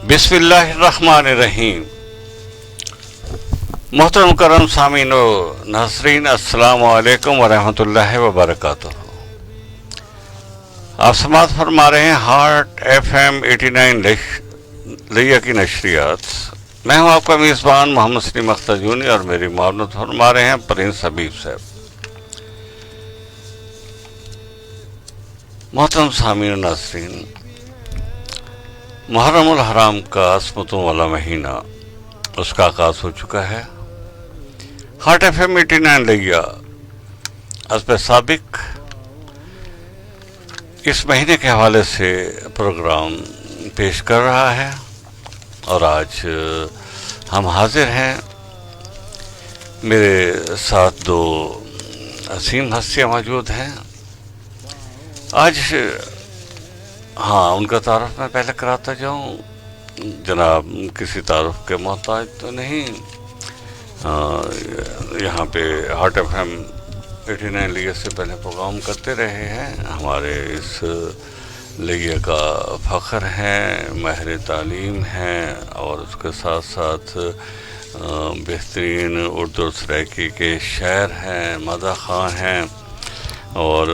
بسم اللہ الرحمن الرحیم. محترم کرم سامعین و ناظرین، السلام علیکم ورحمۃ اللہ وبرکاتہ. آپ سماعت فرما رہے ہیں ہارٹ ایف ایم 89 لیا کی نشریات. میں ہوں آپ کا میزبان محمد سلیم اختر جونی، اور میری معاونت فرما رہے ہیں پرنس حبیب صاحب. محترم سامعین و ناظرین، محرم الحرام کا عصمتوں والا مہینہ اس کا آغاز ہو چکا ہے. ہارٹ ایف ایم 89 لیا حسب سابق اس مہینے کے حوالے سے پروگرام پیش کر رہا ہے، اور آج ہم حاضر ہیں. میرے ساتھ دو عظیم ہستیاں موجود ہیں. آج ان کا تعارف میں پہلے کراتا جاؤں. جناب کسی تعارف کے محتاج تو نہیں. یہاں پہ ہارٹ ایف ایم 89 لیے سے پہلے پروگرام کرتے رہے ہیں. ہمارے اس لیے کا فخر ہیں، ماہر تعلیم ہیں، اور اس کے ساتھ ساتھ بہترین اردو سرائکی کے شاعر ہیں، مدح خواں ہیں، اور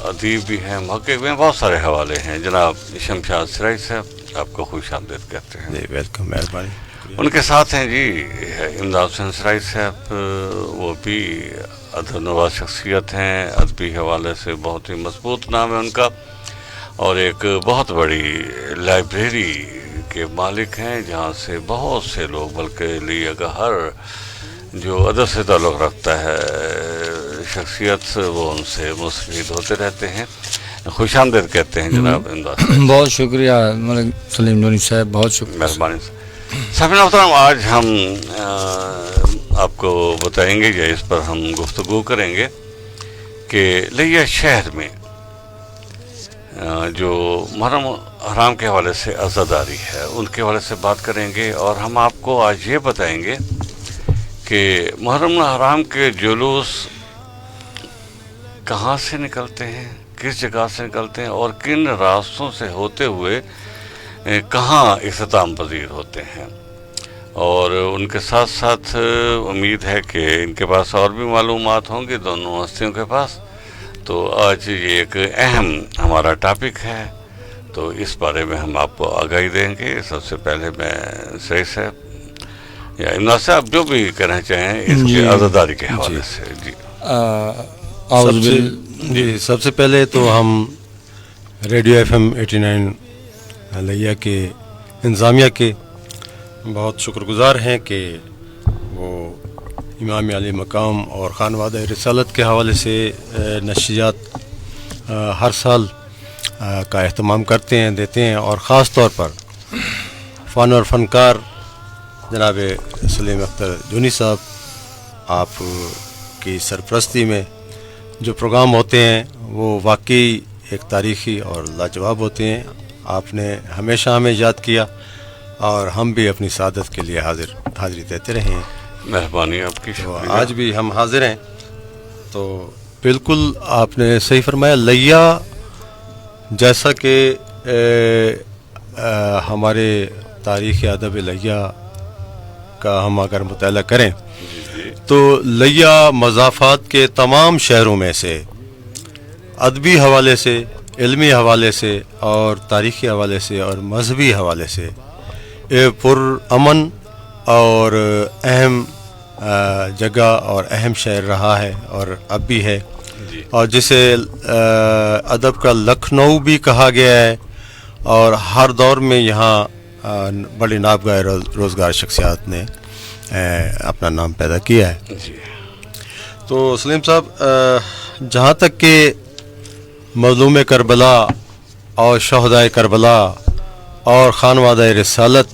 ادیب بھی ہیں، محقق بھی ہیں. بہت سارے حوالے ہیں. جناب شمشاد سرائی صاحب، آپ کو خوش آمدید کہتے ہیں. جی ویلکم، مہربانی. ان کے ساتھ ہیں جی امداد حسین سرائی صاحب. وہ بھی ادب نواز شخصیت ہیں، ادبی حوالے سے بہت ہی مضبوط نام ہے ان کا، اور ایک بہت بڑی لائبریری کے مالک ہیں، جہاں سے بہت سے لوگ، بلکہ لیے کا ہر جو ادب سے تعلق رکھتا ہے شخصیت، وہ ان سے مستفید ہوتے رہتے ہیں. خوش آمدید کہتے ہیں جناب امداد. بہت شکریہ سلیم جونی صاحب، بہت شکریہ. مہربانی. سامعین محترم، آج ہم آپ کو بتائیں گے، یا اس پر ہم گفتگو کریں گے کہ لیا شہر میں جو محرم حرام کے حوالے سے عزاداری ہے، ان کے حوالے سے بات کریں گے. اور ہم آپ کو آج یہ بتائیں گے کہ محرم حرام کے جلوس کہاں سے نکلتے ہیں، کس جگہ سے نکلتے ہیں، اور کن راستوں سے ہوتے ہوئے کہاں اختتام پذیر ہوتے ہیں. اور ان کے ساتھ ساتھ امید ہے کہ ان کے پاس اور بھی معلومات ہوں گی، دونوں ہستیوں کے پاس. تو آج یہ ایک اہم ہمارا ٹاپک ہے، تو اس بارے میں ہم آپ کو آگاہی دیں گے. سب سے پہلے میں سعید صاحب یا امداد صاحب جو بھی کہنا چاہیں اس کی عزاداری کے حوالے سے. جی سب سے پہلے تو ہم ریڈیو ایف ایم 89 لیا کے انتظامیہ کے بہت شکر گزار ہیں کہ وہ امام علی مقام اور خانوادہ رسالت کے حوالے سے نشریات ہر سال کا اہتمام کرتے ہیں، دیتے ہیں، اور خاص طور پر فن اور فنکار جناب سلیم اختر جونی صاحب، آپ کی سرپرستی میں جو پروگرام ہوتے ہیں وہ واقعی ایک تاریخی اور لاجواب ہوتے ہیں. آپ نے ہمیشہ ہمیں یاد کیا، اور ہم بھی اپنی سعادت کے لیے حاضری دیتے رہے ہیں. مہربانی آپ کی. آج بھی ہم حاضر ہیں. تو بالکل آپ نے صحیح فرمایا. لیا جیسا کہ ہمارے تاریخ ادب لیا کا ہم اگر مطالعہ کریں تو لیا مضافات کے تمام شہروں میں سے ادبی حوالے سے، علمی حوالے سے، اور تاریخی حوالے سے، اور مذہبی حوالے سے پر امن اور اہم جگہ اور اہم شہر رہا ہے، اور اب بھی ہے. اور جسے ادب کا لکھنؤ بھی کہا گیا ہے، اور ہر دور میں یہاں بڑی نابغہ روزگار شخصیات نے اپنا نام پیدا کیا ہے. تو سلیم صاحب، جہاں تک کہ مظلوم کربلا اور شہدائے کربلا اور خانوادہ رسالت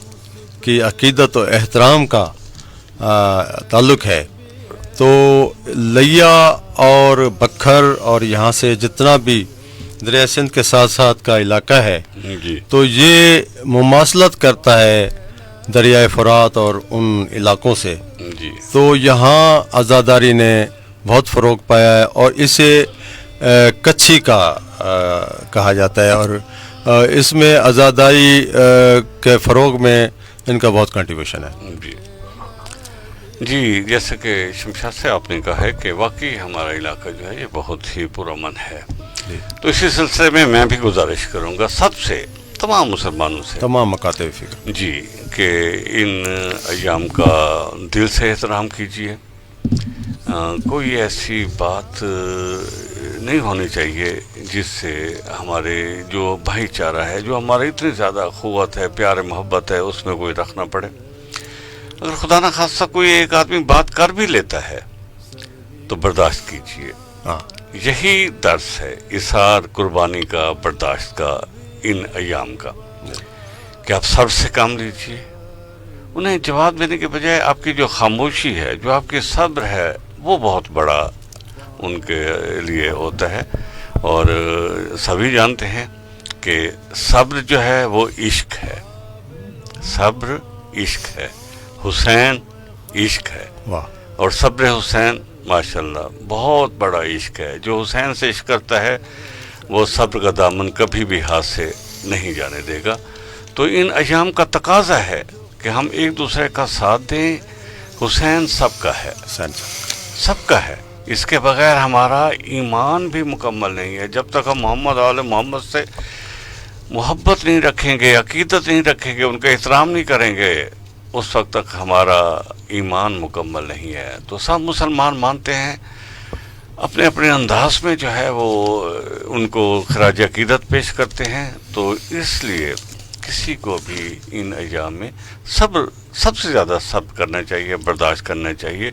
کی عقیدت و احترام کا تعلق ہے، تو لیا اور بکھر اور یہاں سے جتنا بھی دریائے سندھ کے ساتھ ساتھ کا علاقہ ہے، تو یہ مماثلت کرتا ہے دریائے فرات اور ان علاقوں سے. تو یہاں عزاداری نے بہت فروغ پایا ہے، اور اسے کچھی کا کہا جاتا ہے، اور اس میں عزاداری کے فروغ میں ان کا بہت کنٹریبیوشن ہے. جی جیسے کہ شمشاد سے آپ نے کہا ہے کہ واقعی ہمارا علاقہ جو ہے یہ بہت ہی پرامن ہے. تو اسی سلسلے میں بھی گزارش کروں گا سب سے، تمام مسلمانوں سے، تمام مکاتب فکر، جی، کہ ان ایام کا دل سے احترام کیجیے. کوئی ایسی بات نہیں ہونی چاہیے جس سے ہمارے جو بھائی چارہ ہے، جو ہمارے اتنی زیادہ اخوت ہے، پیار محبت ہے، اس میں کوئی رکھنا پڑے. اگر خدا نہ خواستہ کوئی ایک آدمی بات کر بھی لیتا ہے تو برداشت کیجیے. یہی درس ہے اظہار قربانی کا، برداشت کا، ان ایام کا، کہ آپ صبر سے کام لیجیے. انہیں جواب دینے کے بجائے آپ کی جو خاموشی ہے، جو آپ کی صبر ہے، وہ بہت بڑا ان کے لیے ہوتا ہے. اور سبھی جانتے ہیں کہ صبر جو ہے وہ عشق ہے، صبر عشق ہے، حسین عشق ہے. اور صبر حسین ماشاءاللہ بہت بڑا عشق ہے. جو حسین سے عشق کرتا ہے وہ صبر کا دامن کبھی بھی ہاتھ سے نہیں جانے دے گا. تو ان ایام کا تقاضا ہے کہ ہم ایک دوسرے کا ساتھ دیں. حسین سب کا ہے، سب کا ہے. اس کے بغیر ہمارا ایمان بھی مکمل نہیں ہے. جب تک ہم محمد آل محمد سے محبت نہیں رکھیں گے، عقیدت نہیں رکھیں گے، ان کا احترام نہیں کریں گے، اس وقت تک ہمارا ایمان مکمل نہیں ہے. تو سب مسلمان مانتے ہیں، اپنے اپنے انداز میں جو ہے وہ ان کو خراج عقیدت پیش کرتے ہیں. تو اس لیے کسی کو بھی ان ایام میں صبر، سب سے زیادہ صبر کرنا چاہیے، برداشت کرنا چاہیے.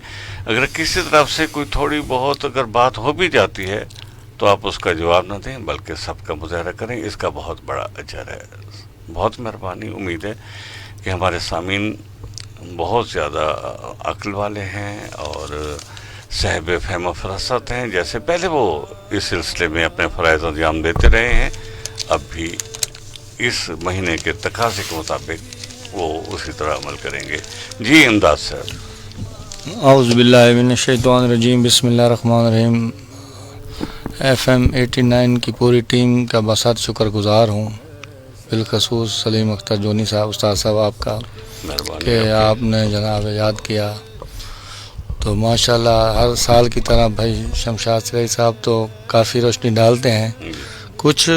اگر کسی طرف سے کوئی تھوڑی بہت اگر بات ہو بھی جاتی ہے تو آپ اس کا جواب نہ دیں، بلکہ سب کا مظاہرہ کریں. اس کا بہت بڑا اجر ہے. بہت مہربانی. امید ہے کہ ہمارے سامعین بہت زیادہ عقل والے ہیں اور صاحب فہم و فراست ہیں. جیسے پہلے وہ اس سلسلے میں اپنے فرائض انجام دیتے رہے ہیں، اب بھی اس مہینے کے تقاضے کے مطابق وہ اسی طرح عمل کریں گے. جی امداد صاحب. اعوذ باللہ من الشیطان الرجیم، بسم اللہ الرحمن الرحیم. FM 89 کی پوری ٹیم کا بسات شکر گزار ہوں، بالخصوص سلیم اختر جونی صاحب، استاد صاحب آپ کا، کہ آپ نے جناب یاد کیا. تو ماشاءاللہ ہر سال کی طرح بھائی شمشاد سرائی صاحب تو کافی روشنی ڈالتے ہیں. کچھ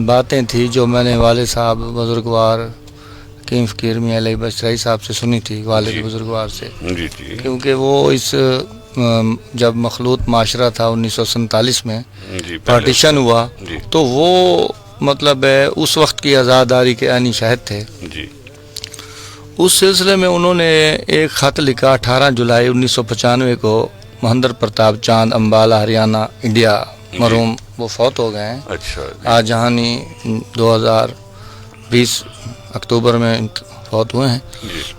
باتیں تھی جو میں نے والد صاحب بزرگوار حکیم فقیر میاں علی بشرائی صاحب سے سنی تھی، والد بزرگوار سے، کیونکہ وہ اس جب مخلوط معاشرہ تھا 1947 میں پارٹیشن ہوا، تو وہ مطلب اس وقت کی آزاداری کے عینی شاہد تھے. اس سلسلے میں انہوں نے ایک خط لکھا 18 جولائی 1995 کو مہندر پرتاپ چاند، امبالہ، ہریانہ، انڈیا، مرحوم وہ فوت ہو گئے ہیں. آج جہانی 2020 اکتوبر میں فوت ہوئے ہیں.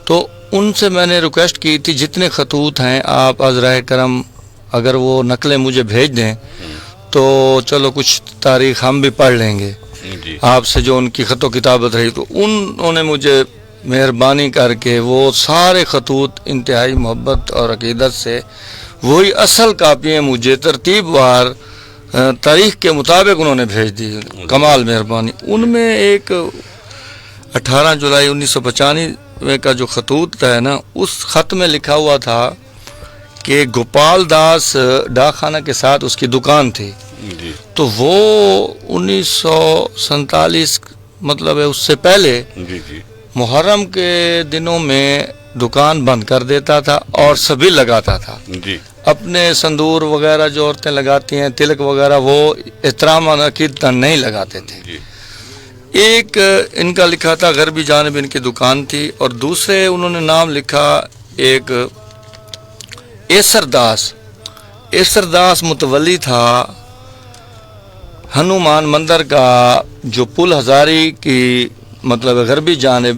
تو ان سے میں نے ریکویسٹ کی تھی جتنے خطوط ہیں آپ عذرائے کرم اگر وہ نقلیں مجھے بھیج دیں تو چلو کچھ تاریخ ہم بھی پڑھ لیں گے آپ سے جو ان کی خط و کتابت رہی. تو انہوں نے مجھے مہربانی کر کے وہ سارے خطوط انتہائی محبت اور عقیدت سے وہی اصل کاپیاں مجھے ترتیب وار تاریخ کے مطابق انہوں نے بھیج دی. کمال مہربانی. ان میں ایک 18 جولائی 1995 کا جو خطوط ہے نا، اس خط میں لکھا ہوا تھا کہ گوپال داس ڈاک خانہ کے ساتھ اس کی دکان تھی. تو وہ 1947 مطلب ہے اس سے پہلے محرم کے دنوں میں دکان بند کر دیتا تھا اور سبھی لگاتا تھا. اپنے سندور وغیرہ جو عورتیں لگاتی ہیں، تلک وغیرہ، وہ احترام عقیدت نہیں لگاتے تھے. ایک ان کا لکھا تھا غربی جانب ان کی دکان تھی، اور دوسرے انہوں نے نام لکھا ایک ایسر داس متولی تھا ہنومان مندر کا، جو پل ہزاری کی مطلب غربی جانب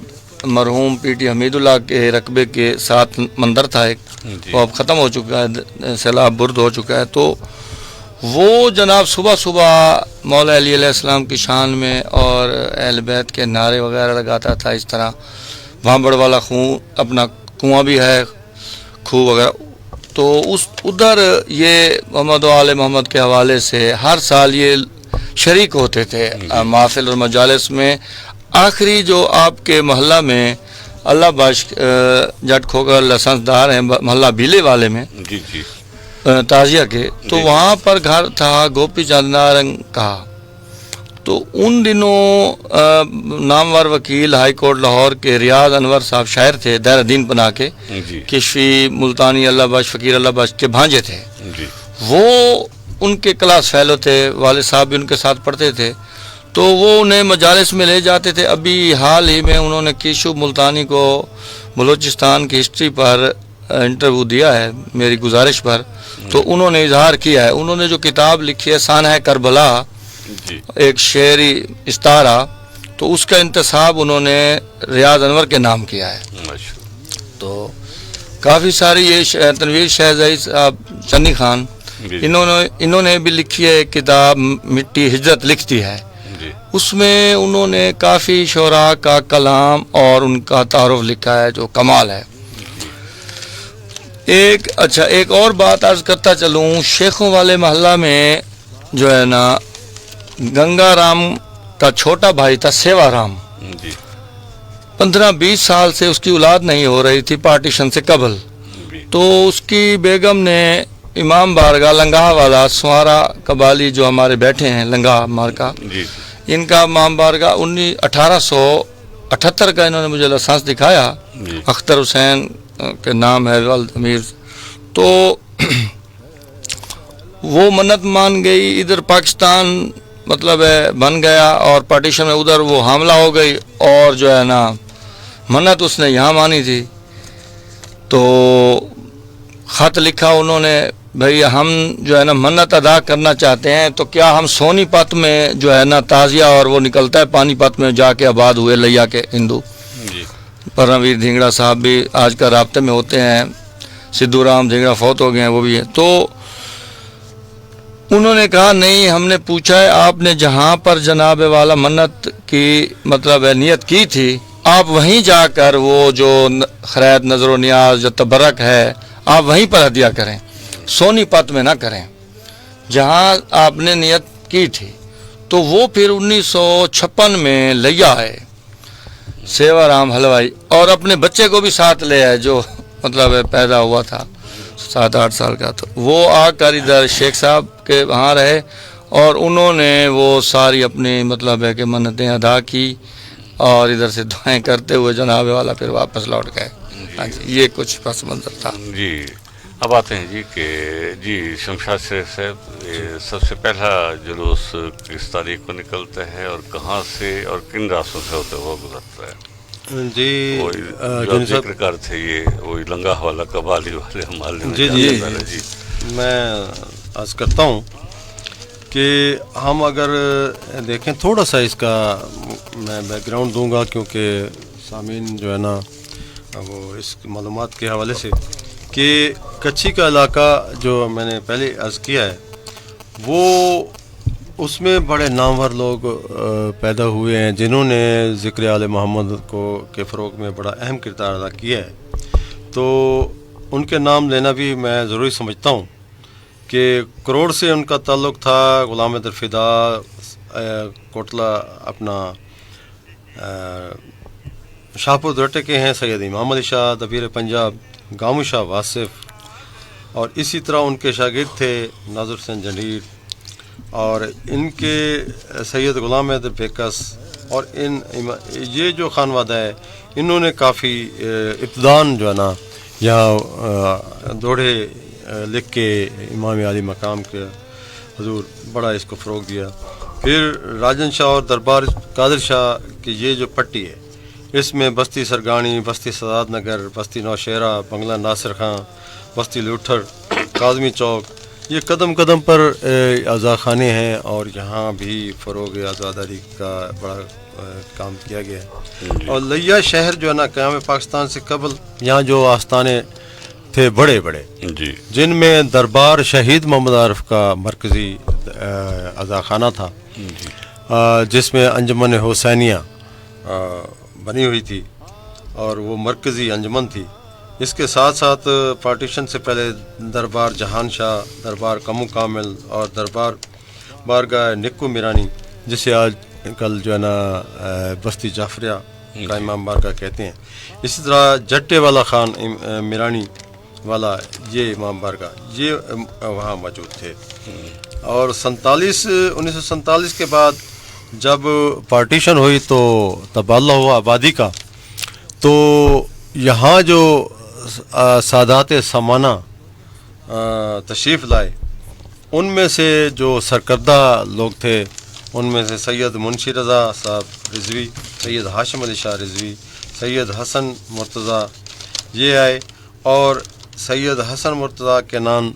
مرحوم پی ٹی حمید اللہ کے رقبے کے ساتھ مندر تھا ایک، وہ اب ختم ہو چکا ہے، سیلاب برد ہو چکا ہے. تو وہ جناب صبح صبح مولا علی علیہ السلام کی شان میں اور اہل بیت کے نعرے وغیرہ لگاتا تھا. اس طرح وہاں بڑ والا اپنا کنواں بھی ہے، کھو وغیرہ، تو ادھر یہ محمد و آل محمد کے حوالے سے ہر سال یہ شریک ہوتے تھے محافل اور مجالس میں. آخری جو آپ کے محلہ میں اللہ بخش جٹ کھوکر لائسنس دار ہیں محلہ بیلے والے میں جی جی تازیہ کے, تو وہاں پر گھر تھا گوپی چند نارنگ کا. تو ان دنوں نامور وکیل ہائی کورٹ لاہور کے ریاض انور صاحب شاعر تھے دیر الدین پناہ کے, کشفی ملتانی اللہ بخش فقیر اللہ بخش کے بھانجے تھے. وہ ان کے کلاس فیلو تھے, والد صاحب بھی ان کے ساتھ پڑھتے تھے. تو وہ انہیں مجالس میں لے جاتے تھے. ابھی حال ہی میں انہوں نے کیشو ملتانی کو بلوچستان کی ہسٹری پر انٹرویو دیا ہے میری گزارش پر. تو انہوں نے اظہار کیا ہے, انہوں نے جو کتاب لکھی ہے سانحہ کربلا ایک شعری استعارہ, تو اس کا انتصاب انہوں نے ریاض انور کے نام کیا ہے. تو کافی ساری یہ تنویر شہزائی صاحب چنی خان انہوں نے بھی لکھی ہے ایک کتاب مٹی ہجرت لکھتی ہے. اس میں انہوں نے کافی شعراء کا کلام اور ان کا تعارف لکھا ہے جو کمال ہے. ایک اور بات عرض کرتا چلوں, شیخوں والے محلہ میں جو ہے نا گنگا رام کا چھوٹا بھائی تھا سیوا رام. 15-20 سال سے اس کی اولاد نہیں ہو رہی تھی پارٹیشن سے قبل. تو اس کی بیگم نے امام بارگاہ لنگاہ والا سوارا قبالی جو ہمارے بیٹھے ہیں لنگاہ مارکا, ان کا امام بارگاہ 1878 کا انہوں نے مجھے لائسنس دکھایا, اختر حسین کے نام ہے والد امیر. تو وہ منت مان گئی, ادھر پاکستان مطلب ہے بن گیا اور پارٹیشن میں ادھر وہ حاملہ ہو گئی, اور جو ہے نا منت اس نے یہاں مانی تھی. تو خط لکھا انہوں نے, بھئی ہم جو ہے نا منت ادا کرنا چاہتے ہیں, تو کیا ہم سونی پت میں جو ہے نا تازیہ اور وہ نکلتا ہے پانی پت میں جا کے آباد ہوئے لیا کے ہندو. پرمویر دھینگڑا صاحب بھی آج کا رابطے میں ہوتے ہیں, سدھو رام دھینگڑا فوت ہو گئے ہیں وہ بھی ہیں. تو انہوں نے کہا نہیں, ہم نے پوچھا ہے آپ نے جہاں پر جناب والا منت کی مطلب نیت کی تھی آپ وہیں جا کر وہ جو خرید نظر و نیاز جو تبرک ہے آپ وہیں پر ہدیہ کریں, سونی پت میں نہ کریں جہاں آپ نے نیت کی تھی. تو وہ پھر 1956 میں لیا ہے سیوا رام حلوائی, اور اپنے بچے کو بھی ساتھ لے آئے جو مطلب پیدا ہوا تھا 7-8 سال کا. تو وہ آ کر ادھر شیخ صاحب کے وہاں رہے, اور انہوں نے وہ ساری اپنی مطلب ہے کہ منتیں ادا کی, اور ادھر سے دعائیں کرتے ہوئے جناب والا پھر واپس لوٹ گئے. یہ کچھ پس منظر تھا. جی اب آتے ہیں جی کہ جی شمشاد شریف صاحب, سب سے پہلا جلوس کس تاریخ کو نکلتا ہے اور کہاں سے اور کن راستوں سے ہوتے ہوا گزرتا ہے؟ جی ذکر کر تھے یہ وہی لنگاہ والا قبالی والے محلے میں. جی میں عرض کرتا ہوں کہ ہم اگر دیکھیں تھوڑا سا اس کا میں بیک گراؤنڈ دوں گا, کیونکہ سامعین جو ہے نا وہ اس معلومات کے حوالے سے کہ کچھی کا علاقہ جو میں نے پہلے عرض کیا ہے وہ اس میں بڑے نامور لوگ پیدا ہوئے ہیں جنہوں نے ذکر آل محمد کو کے فروغ میں بڑا اہم کردار ادا کیا ہے. تو ان کے نام لینا بھی میں ضروری سمجھتا ہوں کہ کروڑ سے ان کا تعلق تھا. غلام حیدر فدا, کوٹلہ اپنا شاہپور درٹے کے ہیں سید امام علی شاہ دبیر پنجاب, گامو شاہ واصف, اور اسی طرح ان کے شاگرد تھے ناظر حسین جنڈیر, اور ان کے سید غلام حیدر بیکس, اور یہ جو خانوادہ ہے انہوں نے کافی ابتدان جو ہے نا یہاں دوڑے لکھ کے امام علی مقام کے حضور بڑا اس کو فروغ دیا. پھر راجن شاہ اور دربار قادر شاہ کی یہ جو پٹی ہے اس میں بستی سرگانی, بستی سداد نگر, بستی نوشہرہ, بنگلہ ناصر خان, بستی لوٹھر, کاظمی چوک, یہ قدم قدم پر عزا خانے ہیں, اور یہاں بھی فروغ عزاداری کا بڑا کام کیا گیا ہے. اور لیا شہر جو ہے نا قیام پاکستان سے قبل یہاں جو آستانے تھے بڑے بڑے جن میں دربار شہید محمد عارف کا مرکزی عزا خانہ تھا, جس میں انجمن حسینیہ بنی ہوئی تھی اور وہ مرکزی انجمن تھی. اس کے ساتھ ساتھ پارٹیشن سے پہلے دربار جہان شاہ، دربار کمو کامل اور دربار بارگاہ نکو میرانی، جسے آج کل جو ہے نا بستی جعفریہ کا امام بارگاہ کہتے ہیں. اسی طرح جٹے والا خان میرانی والا یہ امام بارگاہ یہ وہاں موجود تھے. اور 1947 کے بعد جب پارٹیشن ہوئی تو تبادلہ ہوا آبادی کا، تو یہاں جو سادات سمانہ تشریف لائے، ان میں سے جو سرکردہ لوگ تھے ان میں سے سید منشی رضا صاحب رضوی، سید ہاشم علی شاہ رضوی، سید حسن مرتضیٰ یہ آئے. اور سید حسن مرتضیٰ کے نام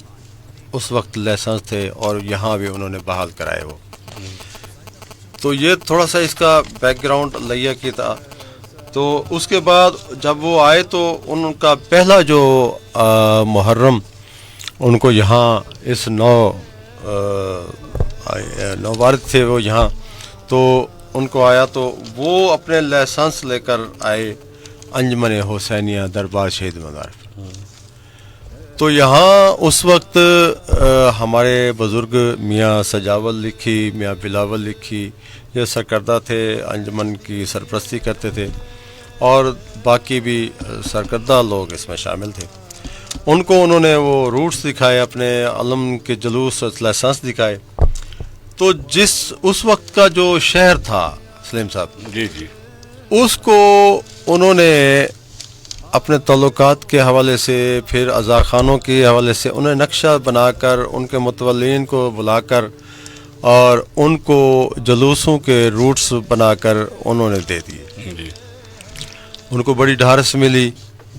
اس وقت لائسنس تھے اور یہاں بھی انہوں نے بحال کرائے وہ. تو یہ تھوڑا سا اس کا بیک گراؤنڈ لیا کی تھا. تو اس کے بعد جب وہ آئے تو ان کا پہلا جو محرم ان کو یہاں اس نوبارد تھے وہ یہاں، تو ان کو آیا تو وہ اپنے لائسنس لے کر آئے انجمن حسینیہ دربار شہید مزار. تو یہاں اس وقت ہمارے بزرگ میاں سجاول لکھی، میاں بلاول لکھی یہ سرکردہ تھے، انجمن کی سرپرستی کرتے تھے، اور باقی بھی سرکردہ لوگ اس میں شامل تھے. ان کو انہوں نے وہ روٹس دکھائے، اپنے علم کے جلوس اور لائسنس دکھائے. تو اس وقت کا جو شہر تھا سلیم صاحب جی جی، اس کو انہوں نے اپنے تعلقات کے حوالے سے، پھر ازاخانوں کے حوالے سے انہیں نقشہ بنا کر ان کے متولین کو بلا کر اور ان کو جلوسوں کے روٹس بنا کر انہوں نے دے دیے. جی، ان کو بڑی ڈھارس ملی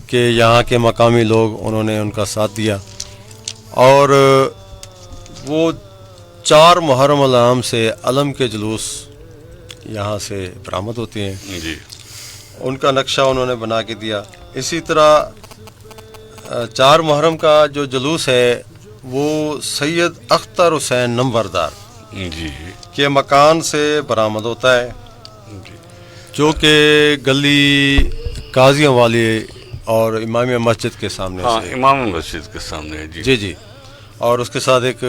کہ یہاں کے مقامی لوگ انہوں نے ان کا ساتھ دیا. اور وہ 4 محرم العام سے علم کے جلوس یہاں سے برآمد ہوتے ہیں. جی، ان کا نقشہ انہوں نے بنا کے دیا. اسی طرح 4 محرم کا جو جلوس ہے وہ سید اختر حسین نمبردار جی کے مکان سے برآمد ہوتا ہے، جی، جو کہ گلی قاضیوں والی اور امامیہ مسجد کے سامنے ہاں سے. امام مسجد کے سامنے ہے. جی جی جی، اور اس کے ساتھ ایک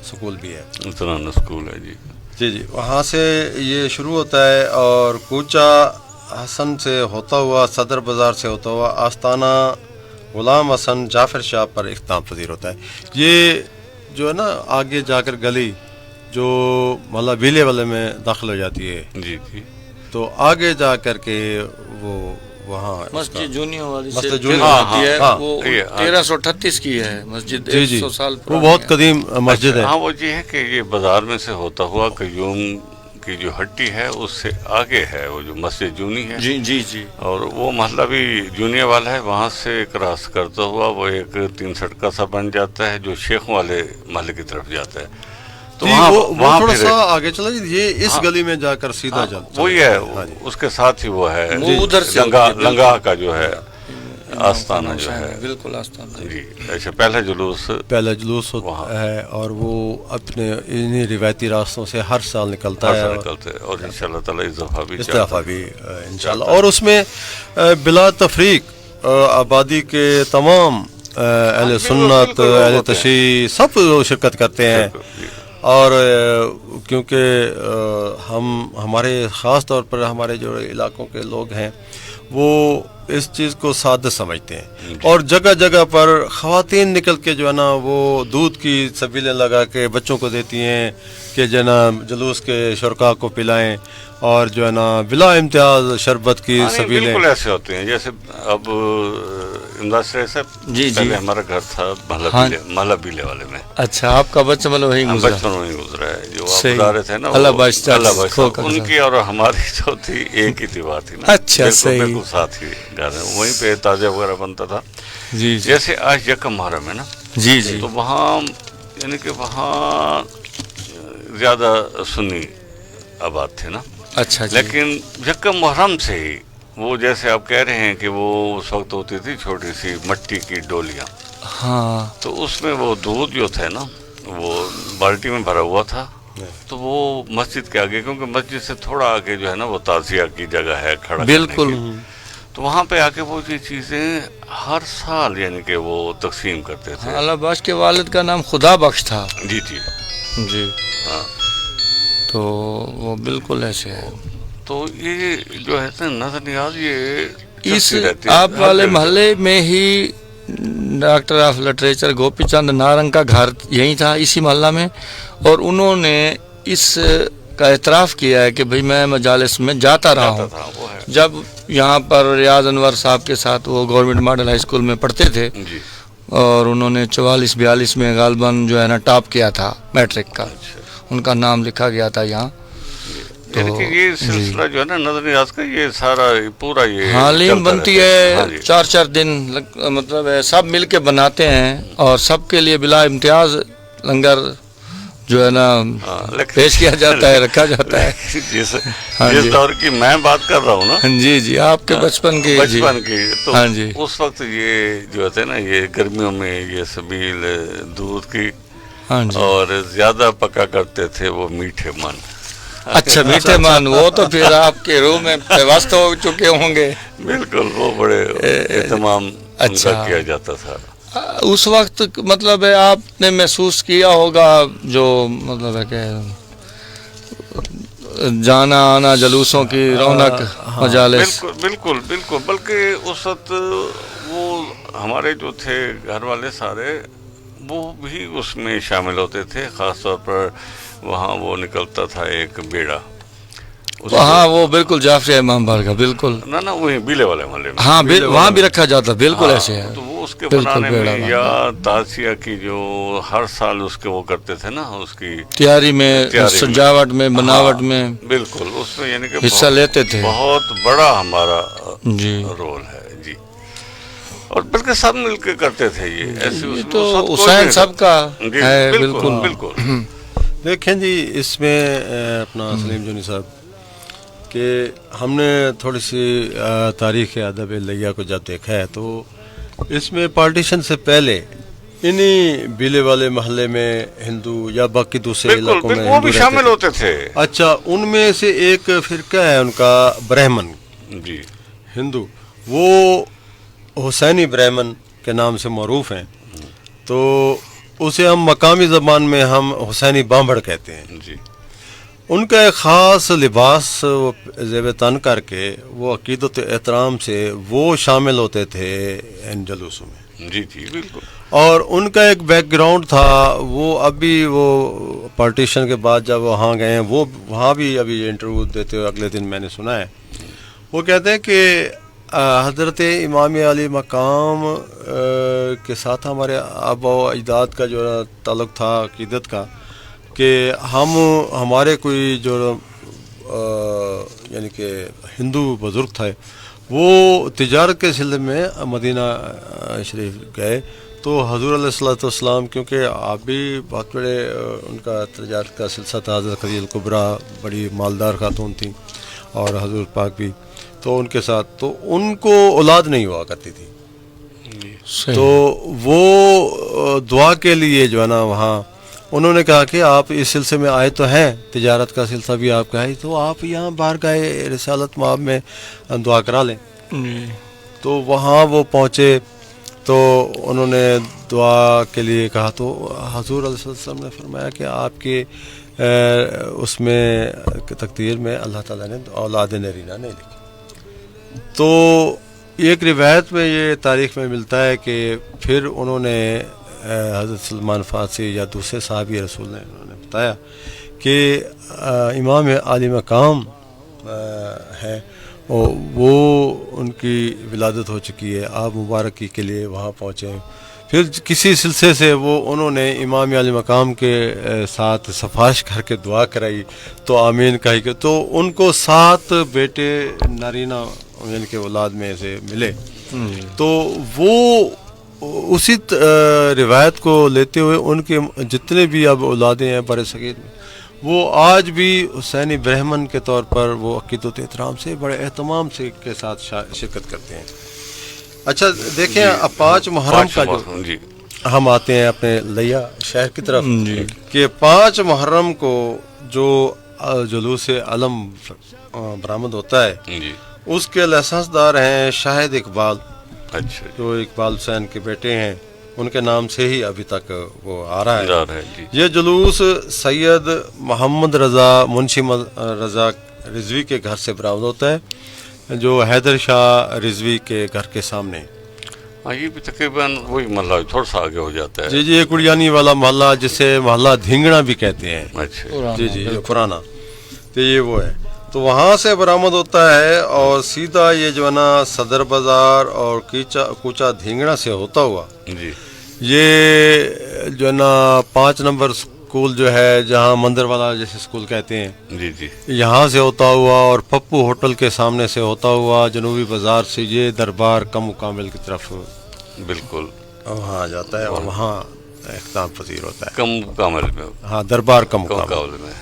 سکول بھی ہے. اتنا اسکول ہے. جی جی جی، وہاں سے یہ شروع ہوتا ہے اور کوچہ حسن سے ہوتا ہوا، صدر بازار سے ہوتا ہوا آستانہ غلام حسن جعفر شاہ پر اختتام پذیر ہوتا ہے. یہ جو ہے نا آگے جا کر گلی جو ملا بیلے والے میں داخل ہو جاتی ہے، جی جی، تو آگے جا کر کے وہ وہاں مسجد جونیو والی سے مسجد پھر جونیو، آتی ہے، ہاں، وہ یہ 1338 کی ہے مسجد، جی جی، 100 سال وہ پرانی بہت ہے. قدیم مسجد ہے. ہاں وہ یہ ہے کہ یہ بازار میں سے ہوتا ہوا قیوم کی جو ہٹی ہے اس سے آگے ہے وہ جو مسجد جونی ہے. جی جی جی، اور وہ محلہ بھی جونیہ والا ہے، وہاں سے کراس کرتا ہوا وہ ایک 3 سڑکہ سا بن جاتا ہے جو شیخوں والے محلے کی طرف جاتا ہے. تو جی، وہ تھوڑا سا آگے چلا جی، یہ اس گلی میں جا کر سیدھا چلتا وہی ہے، اس کے ساتھ ہی وہ ہے ادھر سے لنگا کا جو ہے آستانہ جو ہے. بالکل آستانہ. جی اچھا، پہلا جلوس ہوتا ہے اور وہ اپنے انہی روایتی راستوں سے ہر سال نکلتا ہے نکلتے ہیں اور انشاءاللہ تعالی اضافہ بھی انشاءاللہ. اور اس میں بلا تفریق آبادی کے تمام اہل سنت، اہل تشیع سب شرکت کرتے ہیں. اور کیونکہ ہمارے خاص طور پر ہمارے جو علاقوں کے لوگ ہیں وہ اس چیز کو سادہ سمجھتے ہیں، اور جگہ جگہ پر خواتین نکل کے جو ہے نا وہ دودھ کی سبیلیں لگا کے بچوں کو دیتی ہیں کہ جو ہے نا جلوس کے شرکاء کو پلائیں، اور جو ہے نا بلا امتیاز شربت کی سبیلیں. بالکل ایسے ہوتے ہیں جیسے اب امداد صاحب جی جی، پہلے ہمارا گھر تھا محلہ بیلے والے میں. اچھا، آپ کا بچپن وہی گزرا؟ بچپن وہیں گزرا ہے. جو آپ بتا رہے تھے نا اللہ باشتا، ان کی اور ہماری جو تھی ایک ہی دیوار تھی نا. اچھا، صحیح، بالکل ساتھ ہی گھر ہے، وہیں پہ تازہ وغیرہ بنتا تھا. جی جیسے آج یکم محرم ہے نا. جی جی، تو وہاں یعنی کہ وہاں زیادہ سنی آباد تھے نا. اچھا جی، لیکن یکم محرم سے ہی وہ جیسے آپ کہہ رہے ہیں کہ وہ اس وقت ہوتی تھی چھوٹی سی مٹی کی ڈولیاں. ہاں، تو اس میں وہ دودھ جو تھے نا وہ بالٹی میں بھرا ہوا تھا. تو وہ مسجد کے آگے، کیونکہ مسجد سے تھوڑا آگے جو ہے نا وہ تعزیہ کی جگہ ہے کھڑا بالکل. تو وہاں پہ آ کے وہ یہ چیزیں ہر سال یعنی کہ وہ تقسیم کرتے تھے. اللہ بخش کے والد کا نام خدا بخش تھا. جی جی جی ہاں. تو وہ بالکل ایسے ہے. تو یہ جو ہے نظر نیاز یہ اس چلتی رہتی ہے. آپ والے محلے میں ہی ڈاکٹر آف لٹریچر گوپی چند نارنگ کا گھر یہی تھا اسی محلہ میں، اور انہوں نے اس کا اعتراف کیا ہے کہ بھئی میں مجالس میں جاتا رہا ہوں. تھا وہ ہے. جب یہاں پر ریاض انور صاحب کے ساتھ وہ گورنمنٹ ماڈل ہائی اسکول میں پڑھتے تھے، جی اور انہوں نے 44-42 میں غالباً جو ہے نا ٹاپ کیا تھا میٹرک کا، اچھا. ان کا نام لکھا گیا تھا یہاں. یعنی کہ یہ سلسلہ جو ہے نا نظر نیاز کا یہ سارا پورا یہ حالیم چلتا بنتی رہتا ہے ہاں جی. 4 دن مطلب ہے سب مل کے بناتے ہیں، اور سب کے لیے بلا امتیاز لنگر جو ہے نا لیکن پیش کیا جاتا ہے، رکھا جاتا ہے. جس دور کی میں بات کر رہا ہوں نا، جی جی آپ کے بچپن کی. بچپن کی، تو ہاں جی. اس وقت یہ جو ہے نا یہ گرمیوں میں یہ سبیل دودھ کی ہاں جی. اور زیادہ پکا کرتے تھے وہ میٹھے من. اچھا میٹھے مان، وہ تو پھر آپ کے روح میں پیوست ہو چکے ہوں گے. بالکل وہ بڑے اہتمام ان کا کیا جاتا تھا. اس وقت مطلب ہے آپ نے محسوس کیا ہوگا جو مطلب ہے کہ جانا آنا جلوسوں کی رونق مجالس. بالکل بالکل بالکل. بلکہ اس وقت وہ ہمارے جو تھے گھر والے سارے وہ بھی اس میں شامل ہوتے تھے. خاص طور پر وہاں وہ نکلتا تھا ایک بیڑا. ہاں وہ بالکل جعفر امام بارگاہ بالکل. نہ وہی بیلے والے محلے میں. ہاں وہاں بھی رکھا جاتا بالکل ایسے ہے. تو وہ اس کے بنانے میں یا تازیہ کی جو ہر سال اس کے وہ کرتے تھے نا اس کی تیاری میں سجاوٹ میں بناوٹ میں بالکل اس میں یعنی کہ حصہ لیتے تھے. بہت بڑا ہمارا جی رول ہے جی. اور بلکہ سب مل کے کرتے تھے یہ ایسے. تو حسین سب کا ہے بالکل بالکل. دیکھیں جی اس میں اپنا سلیم جونی صاحب کہ ہم نے تھوڑی سی تاریخ ادب لیہ کو جب دیکھا ہے تو اس میں پارٹیشن سے پہلے انہی بیلے والے محلے میں ہندو یا باقی دوسرے علاقوں میں وہ بھی شامل ہوتے تھے. اچھا ان میں سے ایک فرقہ ہے ان کا برہمن جی ہندو، وہ حسینی برہمن کے نام سے معروف ہیں. تو اسے ہم مقامی زبان میں ہم حسینی بامبڑ کہتے ہیں. جی ان کا ایک خاص لباس زیب تن کر کے وہ عقیدت احترام سے وہ شامل ہوتے تھے ان جلوسوں میں. جی جی بالکل. اور ان کا ایک بیک گراؤنڈ تھا. وہ ابھی وہ پارٹیشن کے بعد جب وہاں گئے ہیں وہ وہاں بھی ابھی انٹرویو دیتے ہوئے اگلے دن میں نے سنا ہے. وہ کہتے ہیں کہ حضرت امام علی مقام کے ساتھ ہمارے آبا و اجداد کا جو تعلق تھا عقیدت کا کہ ہمارے کوئی جو یعنی کہ ہندو بزرگ تھے وہ تجارت کے سلسلے میں مدینہ شریف گئے. تو حضور علیہ الصلوۃ والسلام کیونکہ آپ بھی بہت بڑے ان کا تجارت کا سلسلہ تھا. حضرت خدیجہ الکبریٰ بڑی مالدار خاتون تھیں اور حضور پاک بھی. تو ان کے ساتھ تو ان کو اولاد نہیں ہوا کرتی تھی. تو وہ دعا کے لیے جو ہے نا وہاں انہوں نے کہا کہ آپ اس سلسلے میں آئے تو ہیں، تجارت کا سلسلہ بھی آپ کا ہے، تو آپ یہاں بارگاہ رسالت مآب میں دعا کرا لیں. تو وہاں وہ پہنچے تو انہوں نے دعا کے لیے کہا. تو حضور علیہ السلام نے فرمایا کہ آپ کے اس میں تقدیر میں اللہ تعالیٰ نے اولاد نرینہ نہیں لکھی. تو ایک روایت میں یہ تاریخ میں ملتا ہے کہ پھر انہوں نے حضرت سلمان فارسی یا دوسرے صحابی رسول نے انہوں نے بتایا کہ امام علی مقام ہے وہ ان کی ولادت ہو چکی ہے، آپ مبارکی کے لیے وہاں پہنچے. پھر کسی سلسلے سے وہ انہوں نے امام علی مقام کے ساتھ سفارش کر کے دعا کرائی تو آمین کہی کہ تو ان کو 7 بیٹے نارینہ یعنی کہ اولاد میں سے ملے. تو وہ اسی روایت کو لیتے ہوئے ان کے جتنے بھی اب اولادیں ہیں بر صغیر میں وہ آج بھی حسینی برہمن کے طور پر وہ عقیدت و احترام سے بڑے اہتمام سے کے ساتھ شرکت کرتے ہیں. اچھا دیکھیں اب 5 محرم کا جو ہم آتے ہیں اپنے لیہ شہر کی طرف کہ 5 محرم کو جو جلوس علم برآمد ہوتا ہے اس کے لائسنس دار ہیں شاہد اقبال، اچھا جو اقبال حسین کے بیٹے ہیں، ان کے نام سے ہی ابھی تک وہ آ رہا ہے۔ جی یہ جلوس سید محمد رضا منشی رضا رضوی کے گھر سے برآمد ہوتا ہے، جو حیدر شاہ رضوی کے گھر کے سامنے۔ ہاں، یہ بھی تقریباً وہی محلہ تھوڑا سا آگے ہو جاتا ہے۔ جی جی، یہ کڑیانی والا محلہ جسے محلہ دھینگڑا بھی کہتے ہیں۔ اچھا جی جی، یہ پرانا، تو یہ وہ ہے، تو وہاں سے برآمد ہوتا ہے اور سیدھا یہ جو ہے نا صدر بازار اور کوچا دھینگڑا سے ہوتا ہوا جی یہ جو ہے نا 5 نمبر اسکول جو ہے، جہاں مندر والا جیسے اسکول کہتے ہیں، جی جی یہاں سے ہوتا ہوا اور پپو ہوٹل کے سامنے سے ہوتا ہوا جنوبی بازار سے یہ دربار کم مکامل کی طرف بالکل وہاں جاتا ہے اور وہاں اختتام پذیر ہوتا ہے۔ کم کامل میں، ہاں، دربار کم کم مکامل، کامل میں۔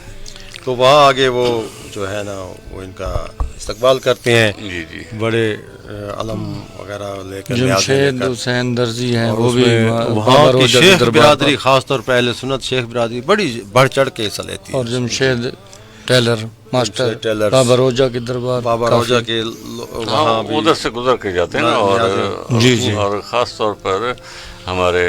تو وہاں آگے وہ جو ہے نا وہ ان کا استقبال کرتے ہیں، جی جی بڑے علم وغیرہ لے کر جمشید حسین درزی ہیں، وہ بھی وہاں کی شیخ برادری، خاص طور پہ اہل سنت شیخ برادری بڑی بڑھ چڑھ کے حصہ لیتی ہے۔ اور جمشید ٹیلر ماسٹر ٹیلر، بابا روجا کے دربار، بابا روجا کے وہاں بھی ادھر سے گزر کے جاتے ہیں نا، جی جی، اور خاص طور پر ہمارے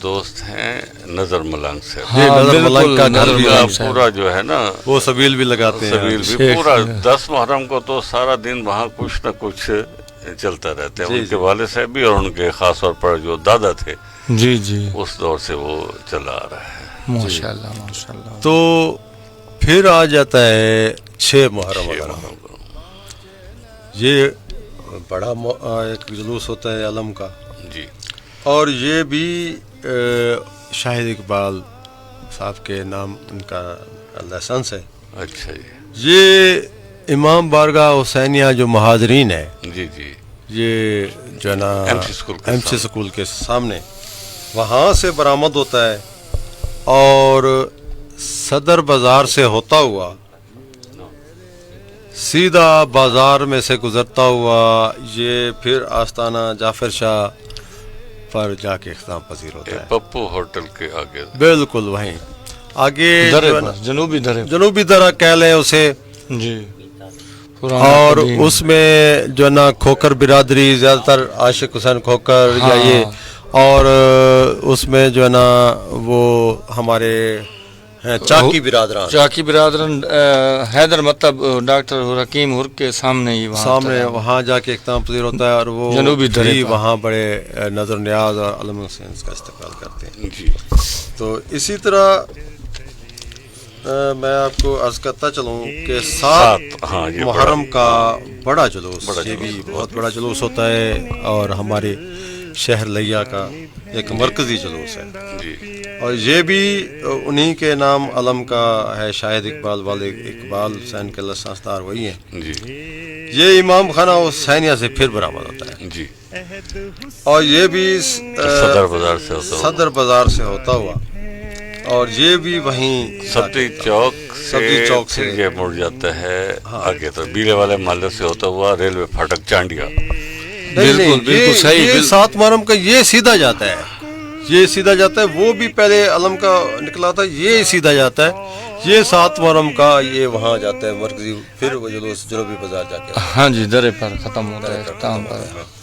دوست ہیں نظر ملنگ سے، نظر ملنگ کا گھر بھی پورا جو ہے نا وہ سبیل بھی لگاتے ہیں، سبیل بھی پورا 10 محرم کو تو سارا دن وہاں کچھ نہ کچھ چلتا رہتا ہے۔ ان کے والد صاحب بھی اور ان کے خاص طور پر جو دادا تھے، جی جی، اس دور سے وہ چلا آ رہا ہے۔ ماشاءاللہ ماشاءاللہ۔ تو پھر آ جاتا ہے 6 محرم وغیرہ، یہ بڑا ایک جلوس ہوتا ہے علم کا، جی، اور یہ بھی شاہد اقبال صاحب کے نام ان کا لائسنس ہے۔ اچھا جی یہ امام بارگاہ حسینیہ جو مہاجرین ہے، جی جی، یہ جو ہے نا ایم سی اسکول کے سامنے، وہاں سے برآمد ہوتا ہے اور صدر بازار سے ہوتا ہوا سیدھا بازار میں سے گزرتا ہوا یہ پھر آستانہ جعفر شاہ پر جا کے اختتام پذیر ہوتا ہے، پپو ہوٹل کے آگے، بالکل وہیں آگے جنوبی درے، جنوبی درہ کہہ لیں اسے، جی، اور اس میں جو ہے نا کھوکر برادری، زیادہ تر عاشق حسین کھوکر یا یہ، اور اس میں جو ہے نا وہ ہمارے چاکی برادران حیدر مطلب ڈاکٹر حکیم ہر کے سامنے ہی وہاں جا کے اختتام پذیر ہوتا ہے، اور وہ جنوبی درے وہاں بڑے نظر نیاز اور علم حسین کا استقبال کرتے ہیں۔ جی، تو اسی طرح میں آپ کو عرض کرتا چلوں کہ 7 محرم کا بڑا جلوس، یہ بھی بہت بڑا جلوس ہوتا ہے اور ہمارے شہر لیا کا ایک مرکزی جلوس ہے، اور یہ بھی انہی کے نام علم کا ہے، شاہد اقبال والے اقبال حسین کے لائسنس دار وہی ہیں۔ یہ امام خانہ حسینیہ سے پھر برآمد ہوتا ہے جی، اور یہ بھی صدر بازار سے ہوتا ہوا، اور یہ بھی وہیں سبزی چوک سے یہ مڑ جاتا ہے آگے، تو بیلے والے محلے سے ہوتا ہوا ریلوے پھاٹک چانڈیا۔ بالکل صحیح، یہ 7 محرم کا یہ سیدھا جاتا ہے، وہ بھی پہلے علم کا نکلا تھا، یہ سیدھا جاتا ہے، یہ 7 محرم کا یہ وہاں جاتا ہے مرکزی، پھر وہ جلوس جنوبی بازار جا کے، ہاں جی، درے پر ختم ہوتا ہے، اختتام پر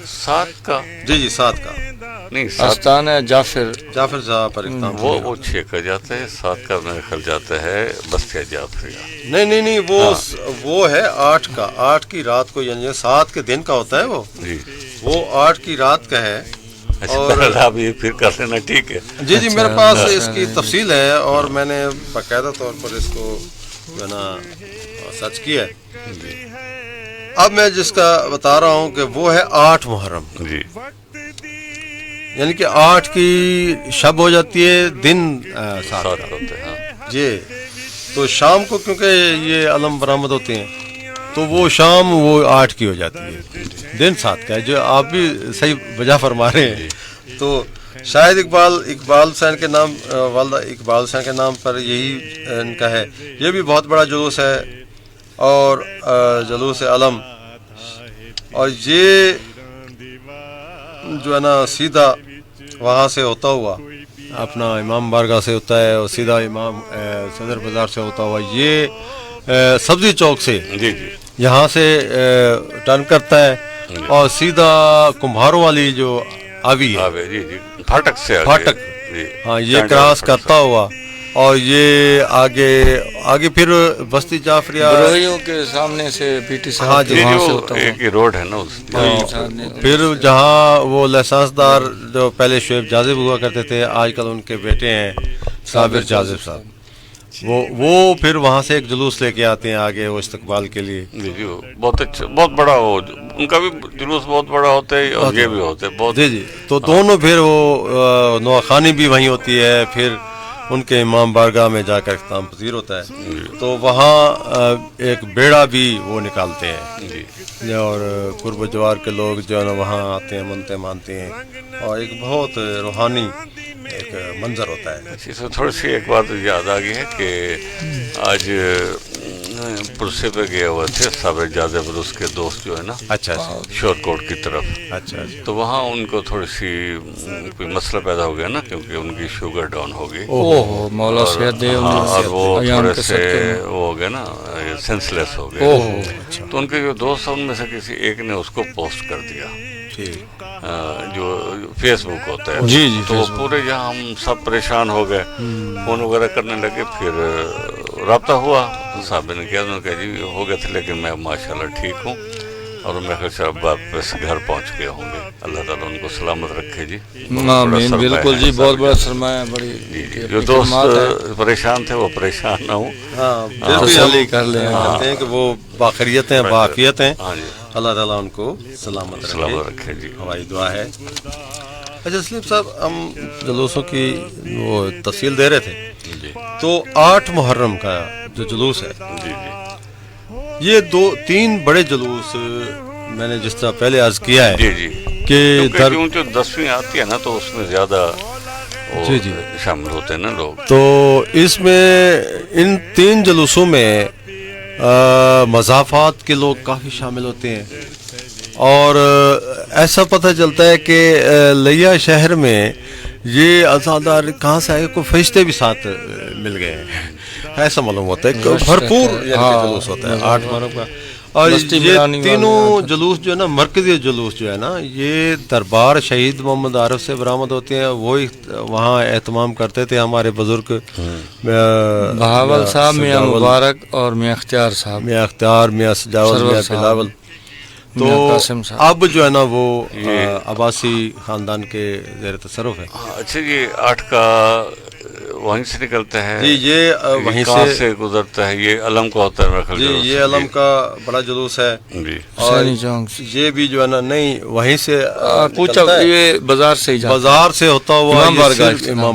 7 کا، جی 7 کا نہیں، آستانہ جعفر صاحب پر اختتام، وہ 6 کا جاتا ہے، 7 کا میرے خیال جاتا ہے بستیا جعفریہ۔ نہیں، وہ ہے 8 کا، 8 کی رات کو، یعنی 7 کے دن کا ہوتا ہے وہ 8 کی رات کا ہے۔ اور آپ یہ پھر کر لینا، ٹھیک ہے؟ جی، میرے پاس اس کی تفصیل ہے اور میں نے باقاعدہ طور پر اس کو جو ہے نا سرچ کیا ہے۔ اب میں جس کا بتا رہا ہوں کہ وہ ہے 8 محرم، جی، یعنی کہ 8 کی شب ہو جاتی ہے، دن 7 ہوتے ہیں، جی، تو شام کو کیونکہ یہ علم برآمد ہوتے ہیں تو وہ شام وہ 8 کی ہو جاتی ہے، دن 7 کا ہے، جو آپ بھی صحیح وجہ فرما رہے ہیں۔ تو شاہد اقبال حسین کے نام، والدہ اقبال حسین کے نام پر یہی ان کا ہے، یہ بھی بہت بڑا جلوس ہے اور جلوس علم، اور یہ جو ہے نا سیدھا وہاں سے ہوتا ہوا اپنا امام بارگاہ سے ہوتا ہے اور سیدھا امام صدر بازار سے ہوتا ہوا یہ سبزی چوک سے جی، یہاں سے ٹرن کرتا ہے اور سیدھا کمہاروں والی جو آوی ہے جی جی پھاٹک سے پھاٹک، ہاں یہ کراس کرتا ہوا اور یہ آگے پھر بستی جعفریہ بروئیوں کے سامنے سے پی ٹی ہاں صاحب جی، کے وہاں سے جو ہوتا ہوا ایک ہی روڈ ہے نا پھر جہاں وہ لائسنس دار جو پہلے شعیب جاذب ہوا کرتے تھے، آج کل ان کے بیٹے ہیں صابر جاذب صاحب، وہ پھر وہاں سے ایک جلوس لے کے آتے ہیں آگے وہ استقبال کے لیے. جی جی بہت اچھا، بہت بڑا ہو ان کا بھی جلوس بہت بڑا ہوتا ہے اور یہ بھی ہوتا ہے بہت. جی تو دونوں پھر وہ نواخانی بھی وہیں ہوتی ہے، پھر ان کے امام بارگاہ میں جا کر اختتام پذیر ہوتا ہے. تو وہاں ایک بیڑا بھی وہ نکالتے ہیں اور قرب و جوار کے لوگ جو ہے نا وہاں آتے ہیں، منتیں مانتے ہیں اور ایک بہت روحانی ایک منظر ہوتا ہے. اس میں تھوڑی سی ایک بات یاد آ گئی ہے کہ آج پرسے پہ گئے ہوئے تھے صابر جاذب اور اس کے دوست جو ہے نا اچھا شور کوٹ کی طرف. اچھا تو وہاں ان کو تھوڑی سی کوئی مسئلہ پیدا ہو گیا نا، کیونکہ ان کی شوگر ڈاؤن ہو گئی. اوہ مولا صحت دے اور وہ تھوڑے سے وہ ہو گئے نا سینس لیس ہو گئے. تو ان کے جو دوست ہیں ان میں سے کسی ایک نے اس کو پوسٹ کر دیا جو فیس بک ہوتا ہے. جی جی تو پورے یہاں ہم سب پریشان ہو گئے، فون وغیرہ کرنے لگے. پھر رابطہ ہوا، صاحب نے کیا، انہوں نے کہا جی ہو گئے تھے لیکن میں ماشاءاللہ ٹھیک ہوں اور میں خیال سے اب واپس گھر پہنچ گئے ہوں گے. اللہ تعالیٰ ان کو سلامت رکھے جی. آمین. بالکل جی، بہت بڑا سرمایہ. بڑی جو دوست پریشان تھے وہ پریشان نہ ہوں. ہاں تسلی کر لیں کہ وہ باخریت ہیں، باعافیت ہیں. اللہ تعالیٰ ان کو سلامت رکھے جی، ہماری دعا ہے. اچھا سلیم صاحب، ہم جلوسوں کی وہ تفصیل دے رہے تھے. تو 8 محرم کا جو جلوس ہے، یہ 2-3 بڑے جلوس میں نے جس طرح پہلے عرض کیا ہے کہ جو 10ویں آتی ہے نا تو اس میں زیادہ شامل ہوتے ہیں نا لوگ. تو اس میں ان 3 جلوسوں میں مضافات کے لوگ کافی شامل ہوتے ہیں اور ایسا پتہ چلتا ہے کہ لیا شہر میں یہ عزادار کہاں سے آئے، کوئی فرشتے بھی ساتھ مل گئے ہیں، ایسا معلوم ہوتا ہے. بھرپور جلوس ہوتا ہے 8 محرم کا. اور یہ تینوں جلوس جو ہے نا، مرکزی جلوس جو ہے نا، یہ دربار شہید محمد عارف سے برآمد ہوتے ہیں. وہی وہاں اہتمام کرتے تھے ہمارے بزرگ بہاول صاحب، میاں مبارک اور میاں اختیار صاحب، میاں اختیار، میاں سجاوت، میاں بلاول. تو اب جو ہے نا وہ عباسی خاندان کے زیر تصرف ہے. اچھا یہ 8 کا وہیں سے نکلتا ہے جی، یہ وہیں سے گزرتا ہے. یہ علم کا ہوتا ہے جی، یہ علم کا بڑا جلوس ہے جی. اور یہ بھی جو ہے نا نہیں وہیں سے یہ بازار سے ہوتا ہوا امام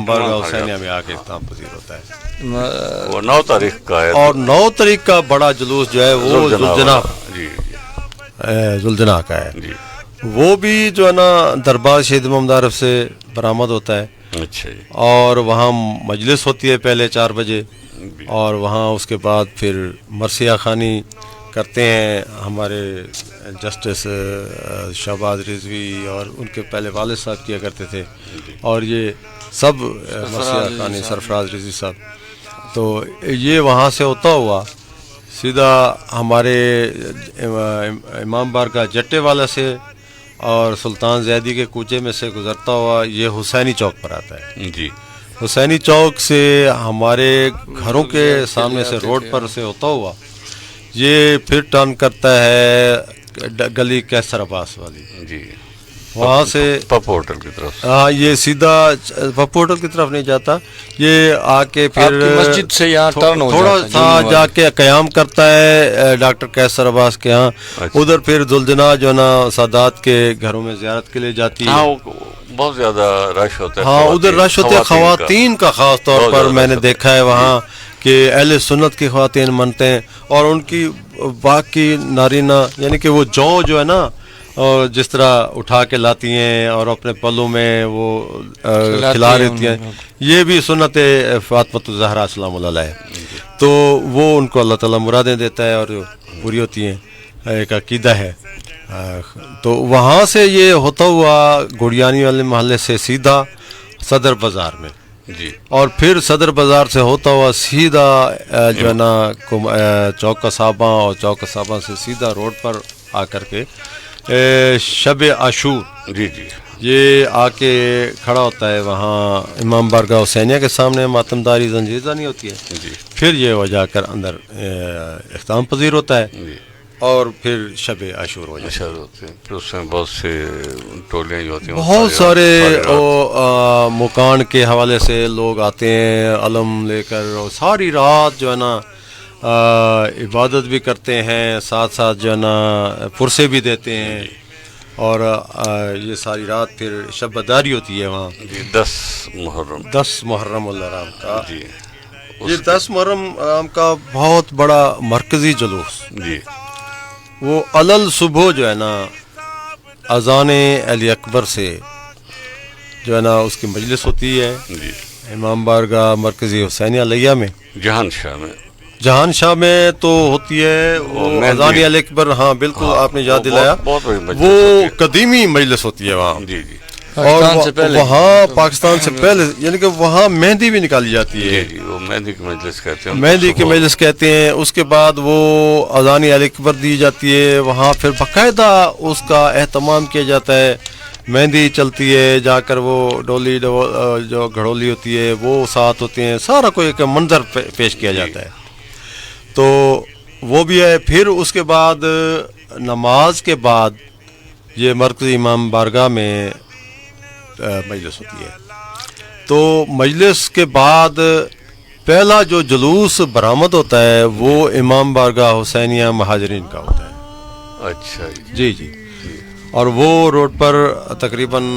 بارگاہ حسینیہ میں آ کے اختتام پذیر ہوتا ہے. وہ 9 تاریخ کا ہے اور 9 تاریخ کا بڑا جلوس جو ہے وہ ذوالجناح کا ہے. وہ بھی جو ہے نا دربار شہید محمد عارف سے برآمد ہوتا ہے. اچھا جی. اور وہاں مجلس ہوتی ہے پہلے 4 بجے اور وہاں اس کے بعد پھر مرثیہ خوانی کرتے ہیں ہمارے جسٹس شہباز رضوی اور ان کے پہلے والد صاحب کیا کرتے تھے اور یہ سب مرثیہ خوانی سرفراز رضوی صاحب. تو یہ وہاں سے ہوتا ہوا سیدھا ہمارے امام بارگاہ جٹے والا سے اور سلطان زیدی کے کوچے میں سے گزرتا ہوا یہ حسینی چوک پر آتا ہے جی. حسینی چوک سے ہمارے گھروں کے سامنے سے روڈ پر سے ہوتا ہوا یہ پھر ٹرن کرتا ہے گلی کیسر عباس والی جی، وہاں سے پپو ہوٹل کی طرف. ہاں یہ سیدھا پپو ہوٹل کی طرف نہیں جاتا، یہ آ کے پھر مسجد سے یہاں تھوڑا سا جا کے قیام کرتا ہے ڈاکٹر کیسر عباس کے ہاں. ادھر پھر ذوالجناح جو نا سادات کے گھروں میں زیارت کے لیے جاتی ہے. بہت زیادہ رش ہوتا ہے. ہاں ادھر رش ہوتے ہیں خواتین کا خاص طور پر میں نے دیکھا ہے وہاں کہ اہل سنت کی خواتین منتے ہیں اور ان کی باقی نارینہ یعنی کہ وہ جو ہے نا اور جس طرح اٹھا کے لاتی ہیں اور اپنے پلوں میں وہ کھلا رہتی ہیں، یہ بھی سنت فاطمۃ الزہرا سلام اللہ علیہ. تو وہ ان کو اللہ تعالیٰ مرادیں دیتا ہے اور پوری ہوتی ہیں، ایک عقیدہ ہے. تو وہاں سے یہ ہوتا ہوا گڑیانی والے محلے سے سیدھا صدر بازار میں جی اور پھر صدر بازار سے ہوتا ہوا سیدھا جو ہے نا چوک کساباں، اور چوک کساباں سے سیدھا روڈ پر آ کر کے شب عاشور جی جی یہ آ کے کھڑا ہوتا ہے وہاں امام بارگاہ حسینیہ کے سامنے، ماتمداری زنجیر زنی ہوتی ہے، جی پھر یہ وہ جا کر اندر اختتام پذیر ہوتا ہے، جی اور پھر شب عاشور ہو جاتا ہے۔ اشار ہوتے ہیں، پھر اس میں بہت سے ٹولیاں جو ہوتی ہیں وہ بہت سارے رات مکان کے حوالے سے لوگ آتے ہیں علم لے کر، اور ساری رات جو ہے نا عبادت بھی کرتے ہیں، ساتھ ساتھ جو ہے نا پرسے بھی دیتے ہیں، اور یہ ساری رات پھر شب بداری ہوتی ہے وہاں جی 10 محرم 10 محرم الحرام کا۔ جی یہ 10 محرم الحرام کا بہت بڑا مرکزی جلوس، جی وہ علل صبح جو ہے نا اذان علی اکبر سے جو ہے نا اس کی مجلس ہوتی ہے جی امام بارگاہ مرکزی حسینیہ لیہ میں۔ جہان شاہ میں جہان شاہ میں تو ہوتی ہے وہ مہندی۔ اذان علی اکبر، ہاں بالکل آپ نے یاد وہ دلایا، بہت بڑی مجلس وہ ہوتی ہے۔ قدیمی مجلس ہوتی ہے وہاں، جی جی اور پاکستان سے پہلے وہاں پاکستان سے پہلے، یعنی کہ وہاں مہندی بھی نکالی جاتی جی ہے، جی وہ مہندی کی مجلس کہتے ہیں، مہندی کی مجلس کہتے ہیں۔ اس کے بعد وہ اذان علی اکبر دی جاتی ہے، وہاں پھر باقاعدہ اس کا اہتمام کیا جاتا ہے، مہندی چلتی ہے، جا کر وہ ڈولی جو گھڑولی ہوتی ہے وہ ساتھ ہوتے ہیں، سارا کوئی ایک منظر پیش کیا جاتا ہے، تو وہ بھی ہے۔ پھر اس کے بعد نماز کے بعد یہ مرکزی امام بارگاہ میں مجلس ہوتی ہے، تو مجلس کے بعد پہلا جو جلوس برآمد ہوتا ہے وہ امام بارگاہ حسینیہ مہاجرین کا ہوتا ہے۔ اچھا جی جی جی، اور وہ روڈ پر تقریباً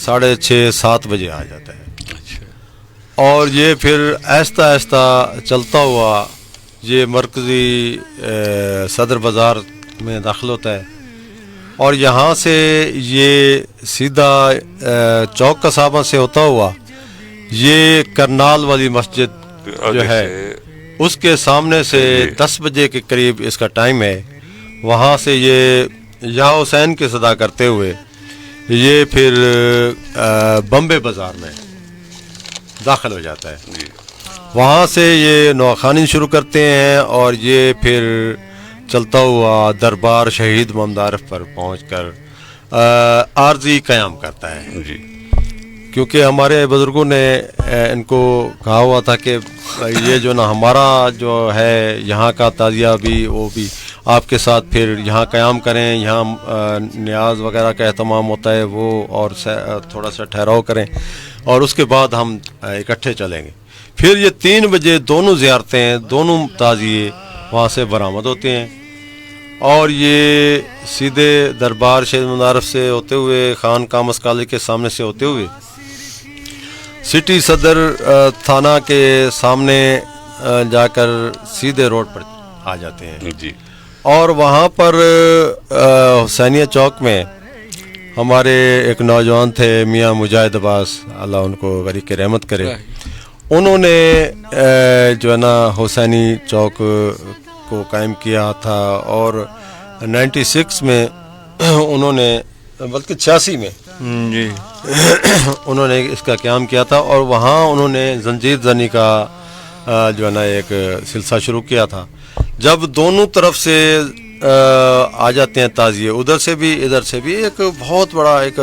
6:30 7 بجے آ جاتا ہے، اچھا اور یہ پھر آہستہ آہستہ چلتا ہوا یہ مرکزی صدر بازار میں داخل ہوتا ہے، اور یہاں سے یہ سیدھا چوک کسابہ سے ہوتا ہوا یہ کرنال والی مسجد جو ہے اس کے سامنے سے 10 بجے کے قریب اس کا ٹائم ہے، وہاں سے یہ یا حسین کی صدا کرتے ہوئے یہ پھر بمبے بازار میں داخل ہو جاتا ہے۔ جی وہاں سے یہ نواخوانی شروع کرتے ہیں، اور یہ پھر چلتا ہوا دربار شہید محمد عارف پر پہنچ کر عارضی قیام کرتا ہے، جی کیونکہ ہمارے بزرگوں نے ان کو کہا ہوا تھا کہ یہ جو نا ہمارا جو ہے یہاں کا تعزیہ بھی وہ بھی آپ کے ساتھ پھر یہاں قیام کریں، یہاں نیاز وغیرہ کا اہتمام ہوتا ہے وہ، اور تھوڑا سا ٹھہراؤ کریں، اور اس کے بعد ہم اکٹھے چلیں گے۔ پھر یہ 3 بجے دونوں زیارتیں، دونوں تعزیے وہاں سے برآمد ہوتے ہیں، اور یہ سیدھے دربار شہید محمد عارف سے ہوتے ہوئے خان کامس کالج کے سامنے سے ہوتے ہوئے سٹی صدر تھانہ کے سامنے جا کر سیدھے روڈ پر آ جاتے ہیں، جی اور وہاں پر حسینیہ چوک میں ہمارے ایک نوجوان تھے میاں مجاہد عباس، اللہ ان کو غریق رحمت کرے، انہوں نے جو ہے نا حسینی چوک کو قائم کیا تھا، اور 96 میں انہوں نے، بلکہ 86 میں جی انہوں نے اس کا قیام کیا تھا، اور وہاں انہوں نے زنجیر زنی کا جو ہے نا ایک سلسلہ شروع کیا تھا۔ جب دونوں طرف سے آ جاتے ہیں تعزیے، ادھر سے بھی ادھر سے بھی، ایک بہت بڑا ایک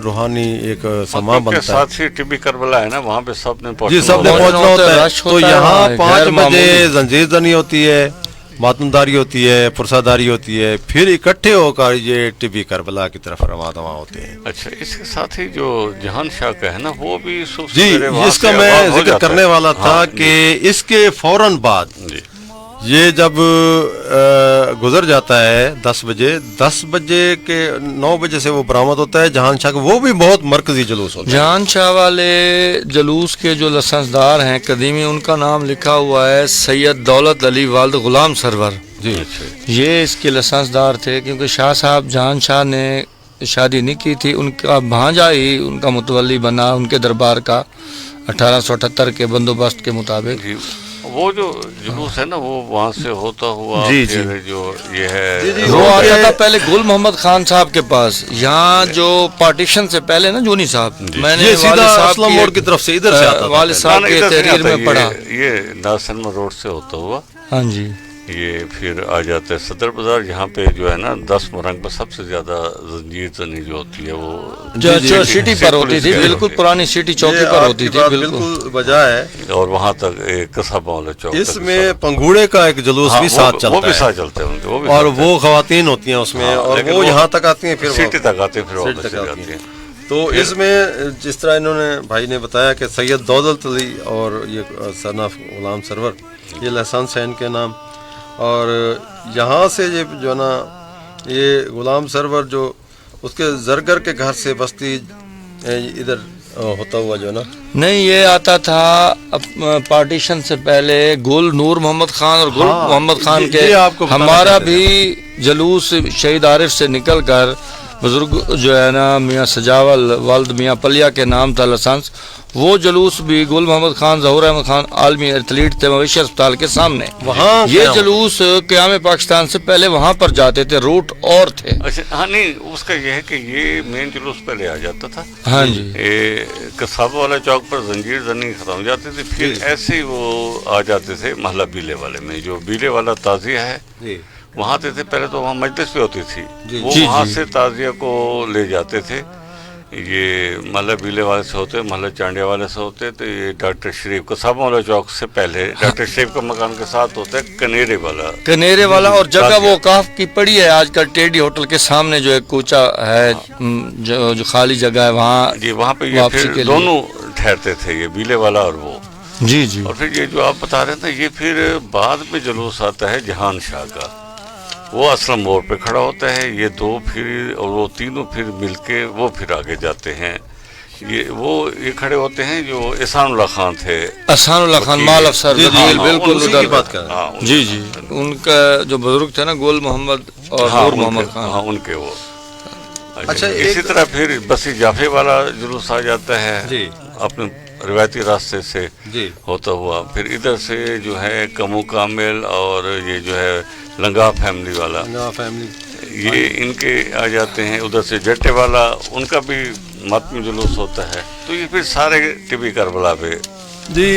روحانی ایک سما بنتا ہے۔ ساتھ ہی ٹی بی کربلا ہے نا، وہاں پہ سب نے جی سب نے پہنچنا ہوتا ہے، تو یہاں 5 بجے زنجیر زنی ہوتی ہے، ماتمداری ہوتی ہے، پرساداری ہوتی ہے، پھر اکٹھے ہو کر یہ ٹی بی کربلا کی طرف رواں ہوتے ہیں۔ اچھا، اس کے ساتھ ہی جو جہان شاہ کا ہے نا وہ بھی جی اس کا میں ذکر کرنے والا تھا کہ اس کے فوراً بعد یہ جب گزر جاتا ہے 10 بجے کے 9 بجے سے وہ برآمد ہوتا ہے جہان شاہ کا، وہ بھی بہت مرکزی جلوس ہوتا ہے۔ جہان شاہ والے جلوس کے جو لسنسدار ہیں قدیمی، ان کا نام لکھا ہوا ہے سید دولت علی والد غلام سرور، جی یہ اس کے لسنسدار تھے، کیونکہ شاہ صاحب جہان شاہ نے شادی نہیں کی تھی، ان کا بھانجا ہی ان کا متولی بنا ان کے دربار کا 1878 کے بندوبست کے مطابق۔ وہ جو جلوس ہے نا وہ وہاں سے ہوتا ہوا جی، پھر جو یہ ہے جی، وہ آتا تھا پہلے گل محمد خان صاحب کے پاس، یہاں جو پارٹیشن سے پہلے نا جونی صاحب، میں نے یہ سیدھا والد صاحب اسلم موڑ کی طرف سے ادھر سے آتا تھا والد صاحب کے ادھر سے نہیں تحریر آتا، میں پڑھا. یہ ناسنما روڈ سے ہوتا ہوا ہاں جی یہ پھر آ جاتا ہے صدر بازار، جہاں پہ جو ہے نا 10 مرنگ پر سب سے زیادہ زنجیر زنی جو ہوتی ہے وہ جو سٹی پر ہوتی تھی، بالکل پرانی سٹی چوکی یہ پر آپ ہوتی کی تھی. بات بالکل بالکل بجا ہے. اور وہاں تک قصبہ والا چوک اس تک میں پنگوڑے کا ایک جلوس بھی ساتھ وہ چلتا بھی ہے ساتھ چلتے ہیں ان کے، وہ بھی اور ساتھ وہ خواتین ہوتی ہیں اس میں، ہاں، اور لیکن وہ یہاں تک آتی ہیں، پھر سٹی تک آتے ہیں، پھر سٹی واپس تک چلی آتی جاتی ہیں. ہیں. تو اس میں جس طرح انہوں نے بھائی نے بتایا کہ سید دولت علی اور یہ سن آف غلام سرور، یہ لائسنس ہے ان کے نام. اور یہاں سے یہ جو ہے نا یہ غلام سرور جو اس کے زرگر کے گھر سے بستی ادھر ہوتا ہوا جو ہے نا، نہیں، یہ آتا تھا پارٹیشن سے پہلے گل نور محمد خان اور گل ہاں، محمد خان کے. یہ آپ کو بتانا ہمارا چاہتے تھے. بھی جلوس شہید عارف سے نکل کر بزرگ جو ہے نا میاں سجاول والد میاں پلیا کے نام تھا لائسنس، وہ جلوس بھی گل محمد خان، ظہور احمد خان عالمی ایتھلیٹ تھے مویشی اسپتال کے سامنے. وہاں یہ جلوس قیام پاکستان سے پہلے وہاں پر جاتے تھے، روٹ اور تھے. اچھا ہاں، نہیں اس کا یہ ہے کہ یہ مین جلوس پہلے آ جاتا تھا. ہاں جی قصابہ والا چوک پر زنجیر زنی ختم ہو جاتی تھی، پھر ایسے ہی وہ آ جاتے تھے محلہ بیلے والے میں، جو بیلے والا تعزیہ ہے جی وہاں آتے تھے. پہلے تو وہاں مجلس بھی ہوتی تھی، وہ جی، وہاں جی. سے تعزیہ کو لے جاتے تھے. یہ محلہ بیلے والے سے ہوتے، محلہ چانڈیا والے سے ہوتے، تو یہ ڈاکٹر شریف قصابہ والا چوک سے پہلے ڈاکٹر شریف کا مکان کے ساتھ ہوتا ہے کنیرے والا. کنیرے والا، اور جگہ وہ کاف کی پڑی ہے آج کل ٹیڈی ہوٹل کے سامنے، جو ایک کوچا ہے جو خالی جگہ ہے وہاں. جی وہاں پہ یہ واپسی کے پھر لیے. دونوں ٹھہرتے تھے، یہ بیلے والا اور وہ. جی جی اور پھر یہ جو آپ بتا رہے تھے، یہ پھر بعد میں جلوس آتا ہے جہان شاہ کا، وہ اسلم موڑ پہ کھڑا ہوتا ہے. یہ دو پھر اور وہ تینوں پھر مل کے وہ پھر آگے جاتے ہیں. یہ کھڑے ہوتے ہیں جو احسان اللہ خان تھے، احسان اللہ خان مال افسر جی، وکیل، ہاں، بالکل اسی ادھر. کی بات کر رہے ہیں. ہاں، جی جی ان کا جو بزرگ تھے نا گول محمد اور ہاں، نور ان محمد کے- خان. ہاں ان کے وہ. اچھا، اسی طرح پھر بسی جعفے والا جلوس آ جاتا ہے جی اپنے روایتی راستے سے جی ہوتا ہوا. پھر ادھر سے جو ہے کمو کامل اور یہ جو ہے لنگا فیملی والا، فیملی یہ ان کے آ جاتے ہیں. ادھر سے جٹے والا، ان کا بھی ماتمی جلوس ہوتا ہے. تو یہ پھر سارے ٹی کربلا پہ. جی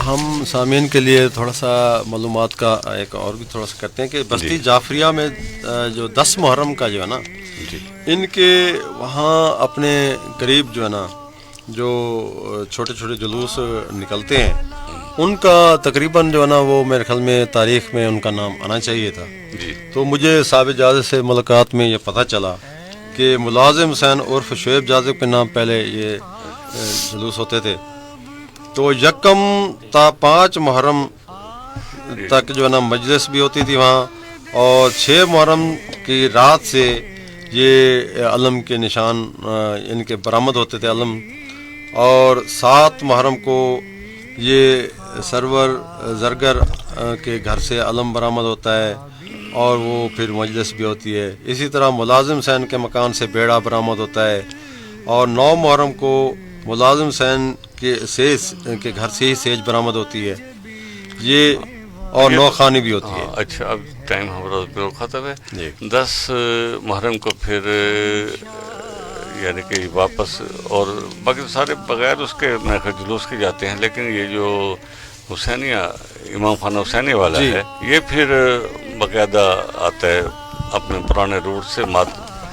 ہم سامعین کے لیے تھوڑا سا معلومات کا ایک اور بھی تھوڑا سا کرتے ہیں کہ بستی جعفریہ میں جو 10 محرم کا جو ہے نا، جی ان کے وہاں اپنے قریب جو ہے نا جو چھوٹے چھوٹے جلوس نکلتے ہیں، ان کا تقریباً جو ہے نا وہ میرے خیال میں تاریخ میں ان کا نام آنا چاہیے تھا. جی تو مجھے صاحب جازب سے ملاقات میں یہ پتہ چلا کہ ملازم حسین عرف شعیب جازب کے نام پہلے یہ جلوس ہوتے تھے. تو یکم تا 5 محرم تک جو ہے نا مجلس بھی ہوتی تھی وہاں، اور 6 محرم کی رات سے یہ علم کے نشان ان کے برآمد ہوتے تھے علم، اور 7 محرم کو یہ سرور زرگر کے گھر سے علم برآمد ہوتا ہے اور وہ پھر مجلس بھی ہوتی ہے. اسی طرح ملازم حسین کے مکان سے بیڑا برآمد ہوتا ہے، اور 9 محرم کو ملازم حسین کے گھر سے ہی سیج برآمد ہوتی ہے یہ، اور 9 خانی بھی ہوتی ہے. اچھا اب ٹائم ہمارا بالکل ختم ہے. جی 10 محرم کو پھر یعنی کہ واپس، اور باقی سارے بغیر اس کے میں جلوس کے جاتے ہیں. لیکن یہ جو حسینیہ امام خانہ حسینیہ والا جی ہے، یہ پھر باقاعدہ آتا ہے اپنے پرانے روٹ سے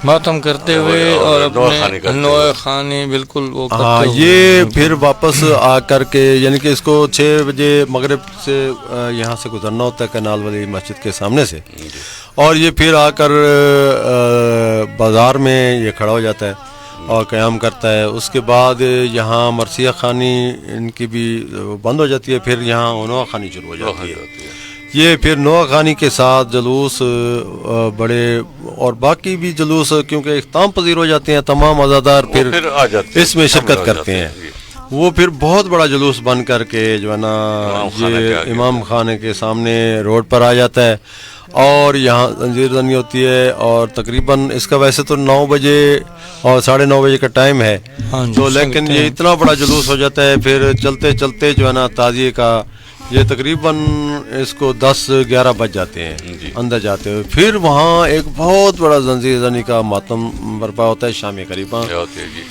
ماتم کرتے ہوئے اور اپنے نوئے خانی بالکل وہ ہاں، یہ پھر واپس آ کر کے یعنی کہ اس کو 6 بجے مغرب سے یہاں سے گزرنا ہوتا ہے کنال والی مسجد کے سامنے سے، اور یہ پھر آ کر بازار میں یہ کھڑا ہو جاتا ہے اور قیام کرتا ہے. اس کے بعد یہاں مرثیہ خانی ان کی بھی بند ہو جاتی ہے، پھر یہاں نوح خانی شروع ہو جاتی ہے. یہ پھر نوح خانی کے ساتھ جلوس بڑے اور باقی بھی جلوس کیونکہ اختتام پذیر ہو جاتے ہیں، تمام عزادار پھر اس میں شرکت کرتے ہیں. وہ پھر بہت بڑا جلوس بن کر کے جو ہے نا یہ امام خانے کے سامنے روڈ پر آ جاتا ہے، اور یہاں زنجیر زنی ہوتی ہے. اور تقریباً اس کا ویسے تو 9 بجے اور 9:30 بجے کا ٹائم ہے، تو لیکن یہ اتنا بڑا جلوس ہو جاتا ہے. پھر چلتے چلتے جو ہے نا تعزیے کا یہ تقریباً اس کو 10-11 بج جاتے ہیں جی۔ اندر جاتے ہوئے. پھر وہاں ایک بہت بڑا زنجیر زنی کا ماتم برپا ہوتا ہے. شام قریباں کیا ہوتی ہے جی؟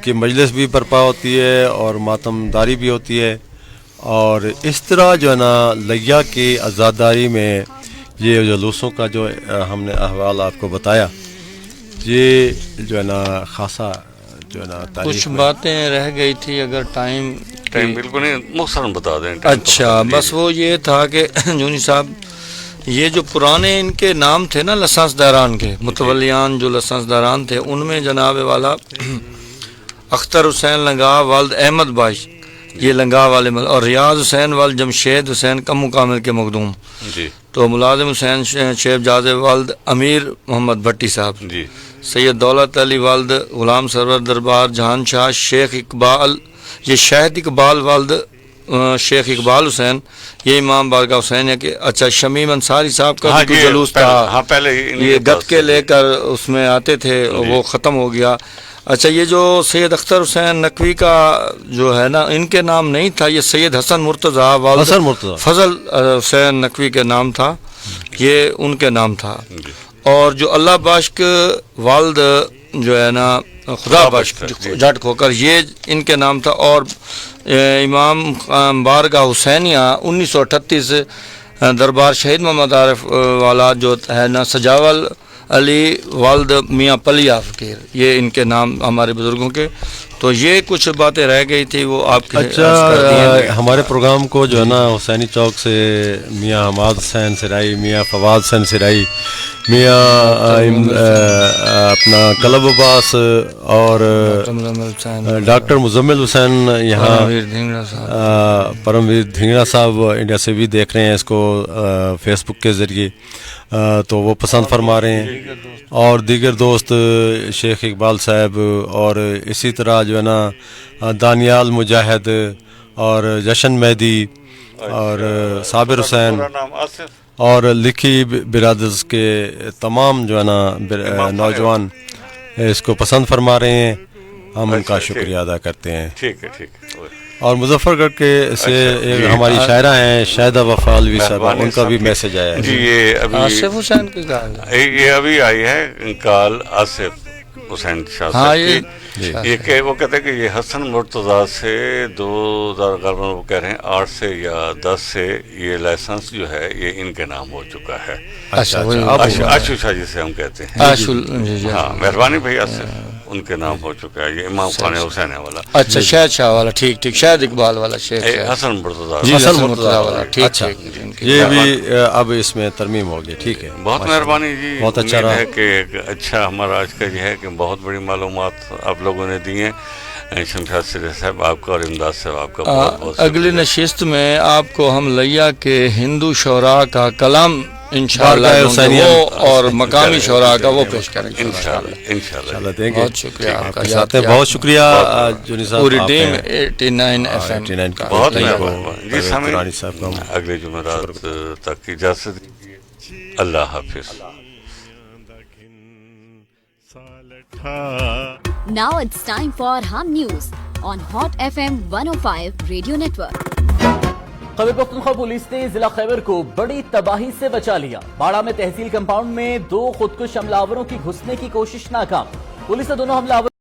کی مجلس بھی برپا ہوتی ہے اور ماتم داری بھی ہوتی ہے. اور اس طرح جو ہے نا لیا کی آزاداری میں یہ جلوسوں کا جو ہم نے احوال آپ کو بتایا، یہ جو ہے نا خاصا جو ہے نا تاریخ کچھ میں. باتیں رہ گئی تھی، اگر ٹائم بالکل نہیں، مختصراً بتا دیں. اچھا، بس وہ یہ تھا کہ جونی صاحب یہ جو پرانے ان کے نام تھے نا لسانس داران کے، متولیان جو لسانس داران تھے، ان میں جناب والا اختر حسین لنگا والد احمد باش، یہ لنگا والے اور ریاض حسین والد جمشید حسین کم کامل کے مخدوم. جی تو ملازم حسین شیب جازے والد امیر محمد بھٹی صاحب. جی سید دولت علی والد غلام سرور دربار جہان شاہ. شیخ اقبال، یہ شاہد اقبال والد شیخ اقبال حسین، یہ امام بارگاہ حسین ہے کہ اچھا شمیم انصاری صاحب کا بھی کوئی جلوس تھا. ہاں پہلے یہ گت کے لے کر اس میں آتے تھے، وہ ختم ہو گیا. اچھا یہ جو سید اختر حسین نقوی کا جو ہے نا ان کے نام نہیں تھا، یہ سید حسن مرتضیٰ والد حسن مرتضیٰ فضل حسین نقوی کے نام تھا، یہ ان کے نام تھا. اور جو اللہ باشک والد جو ہے نا خدا باشک جٹ کھوکر، یہ ان کے نام تھا. اور امام بارگاہ حسینیہ 1938 دربار شہید محمد عارف والا جو ہے نا سجاول علی والد میاں پلیا فقیر، یہ ان کے نام ہمارے بزرگوں کے. تو یہ کچھ باتیں رہ گئی تھی، وہ آپ کے اچھا ہمارے پروگرام کو جو ہے نا حسینی چوک سے میاں حماد حسین سرائی، میاں فواد حسین سرائی، میاں اپنا کلب عباس اور ڈاکٹر مزمل حسین یہاں پرمویر دھنگڑا صاحب انڈیا سے بھی دیکھ رہے ہیں اس کو فیس بک کے ذریعے، تو وہ پسند فرما رہے ہیں. اور دیگر دوست شیخ اقبال صاحب اور اسی طرح جو ہے نا دانیال مجاہد اور جشن مہدی اور صابر حسین اور لکھی برادرز کے تمام جو ہے نا نوجوان اس کو پسند فرما رہے ہیں. ہم ان کا شکریہ ادا کرتے ہیں. ٹھیک ہے ٹھیک ہے. اور مظفر گڑھ کے سے ایک ہماری شاعرہ ہیں شاہدہ وفا الوی صاحبہ، ان کا بھی میسج آیا ہے. جی یہ ابھی آصف حسین کی کال، یہ ابھی آئی ہے کال آصف حسین شاہ صاحب کی. یہ کہ وہ کہتے ہیں کہ یہ حسن مرتضیٰ سے 2000 وہ کہہ رہے ہیں 8 سے یا 10 سے یہ لائسنس جو ہے یہ ان کے نام ہو چکا ہے. آشو شاہ جسے ہم کہتے ہیں. ہاں مہربانی بھائی، آصف ان کے نام ہو چکا ہے. یہ امام خان حسین والا، اچھا شاہد شاہ والا، ٹھیک ٹھیک، شاہد اقبال والا، شیخ حسن مرتضیٰ، حسن مرتضیٰ والا، ٹھیک. اچھا یہ بھی اب اس میں ترمیم ہوگی. ٹھیک ہے، بہت مہربانی جی. بہت اچھا امید رہا ہے کہ اچھا ہمارا آج کا یہ ہے کہ بہت بڑی معلومات آپ لوگوں نے دی ہیں. شمشاد سرے صاحب آپ کا اور امداد صاحب آپ کا بہت بہت اگلی نشست میں آپ کو ہم لیا کے ہندو شعراء کا کلام انشاءاللہ وہ اور مقامی شعراء کا وہ پیش کریں گے انشاءاللہ دیں گے. بہت شکریہ آپ کا، بہت شکریہ جونی صاحب، پوری ٹیم 89 FM کا بہت جی مہربانی. سامعین صاحب کا اگلے جمعرات تک کی اجازت دیجیے. اللہ حافظ. Now it's time for Hum News on Hot FM 105 Radio Network. Khyber Pakhtunkhwa police نے ضلع خیبر کو بڑی تباہی سے بچا لیا. باڑہ میں تحصیل کمپاؤنڈ میں 2 خودکش حملہ آوروں کی گھسنے کی کوشش ناکام. پولیس نے دونوں حملہ آور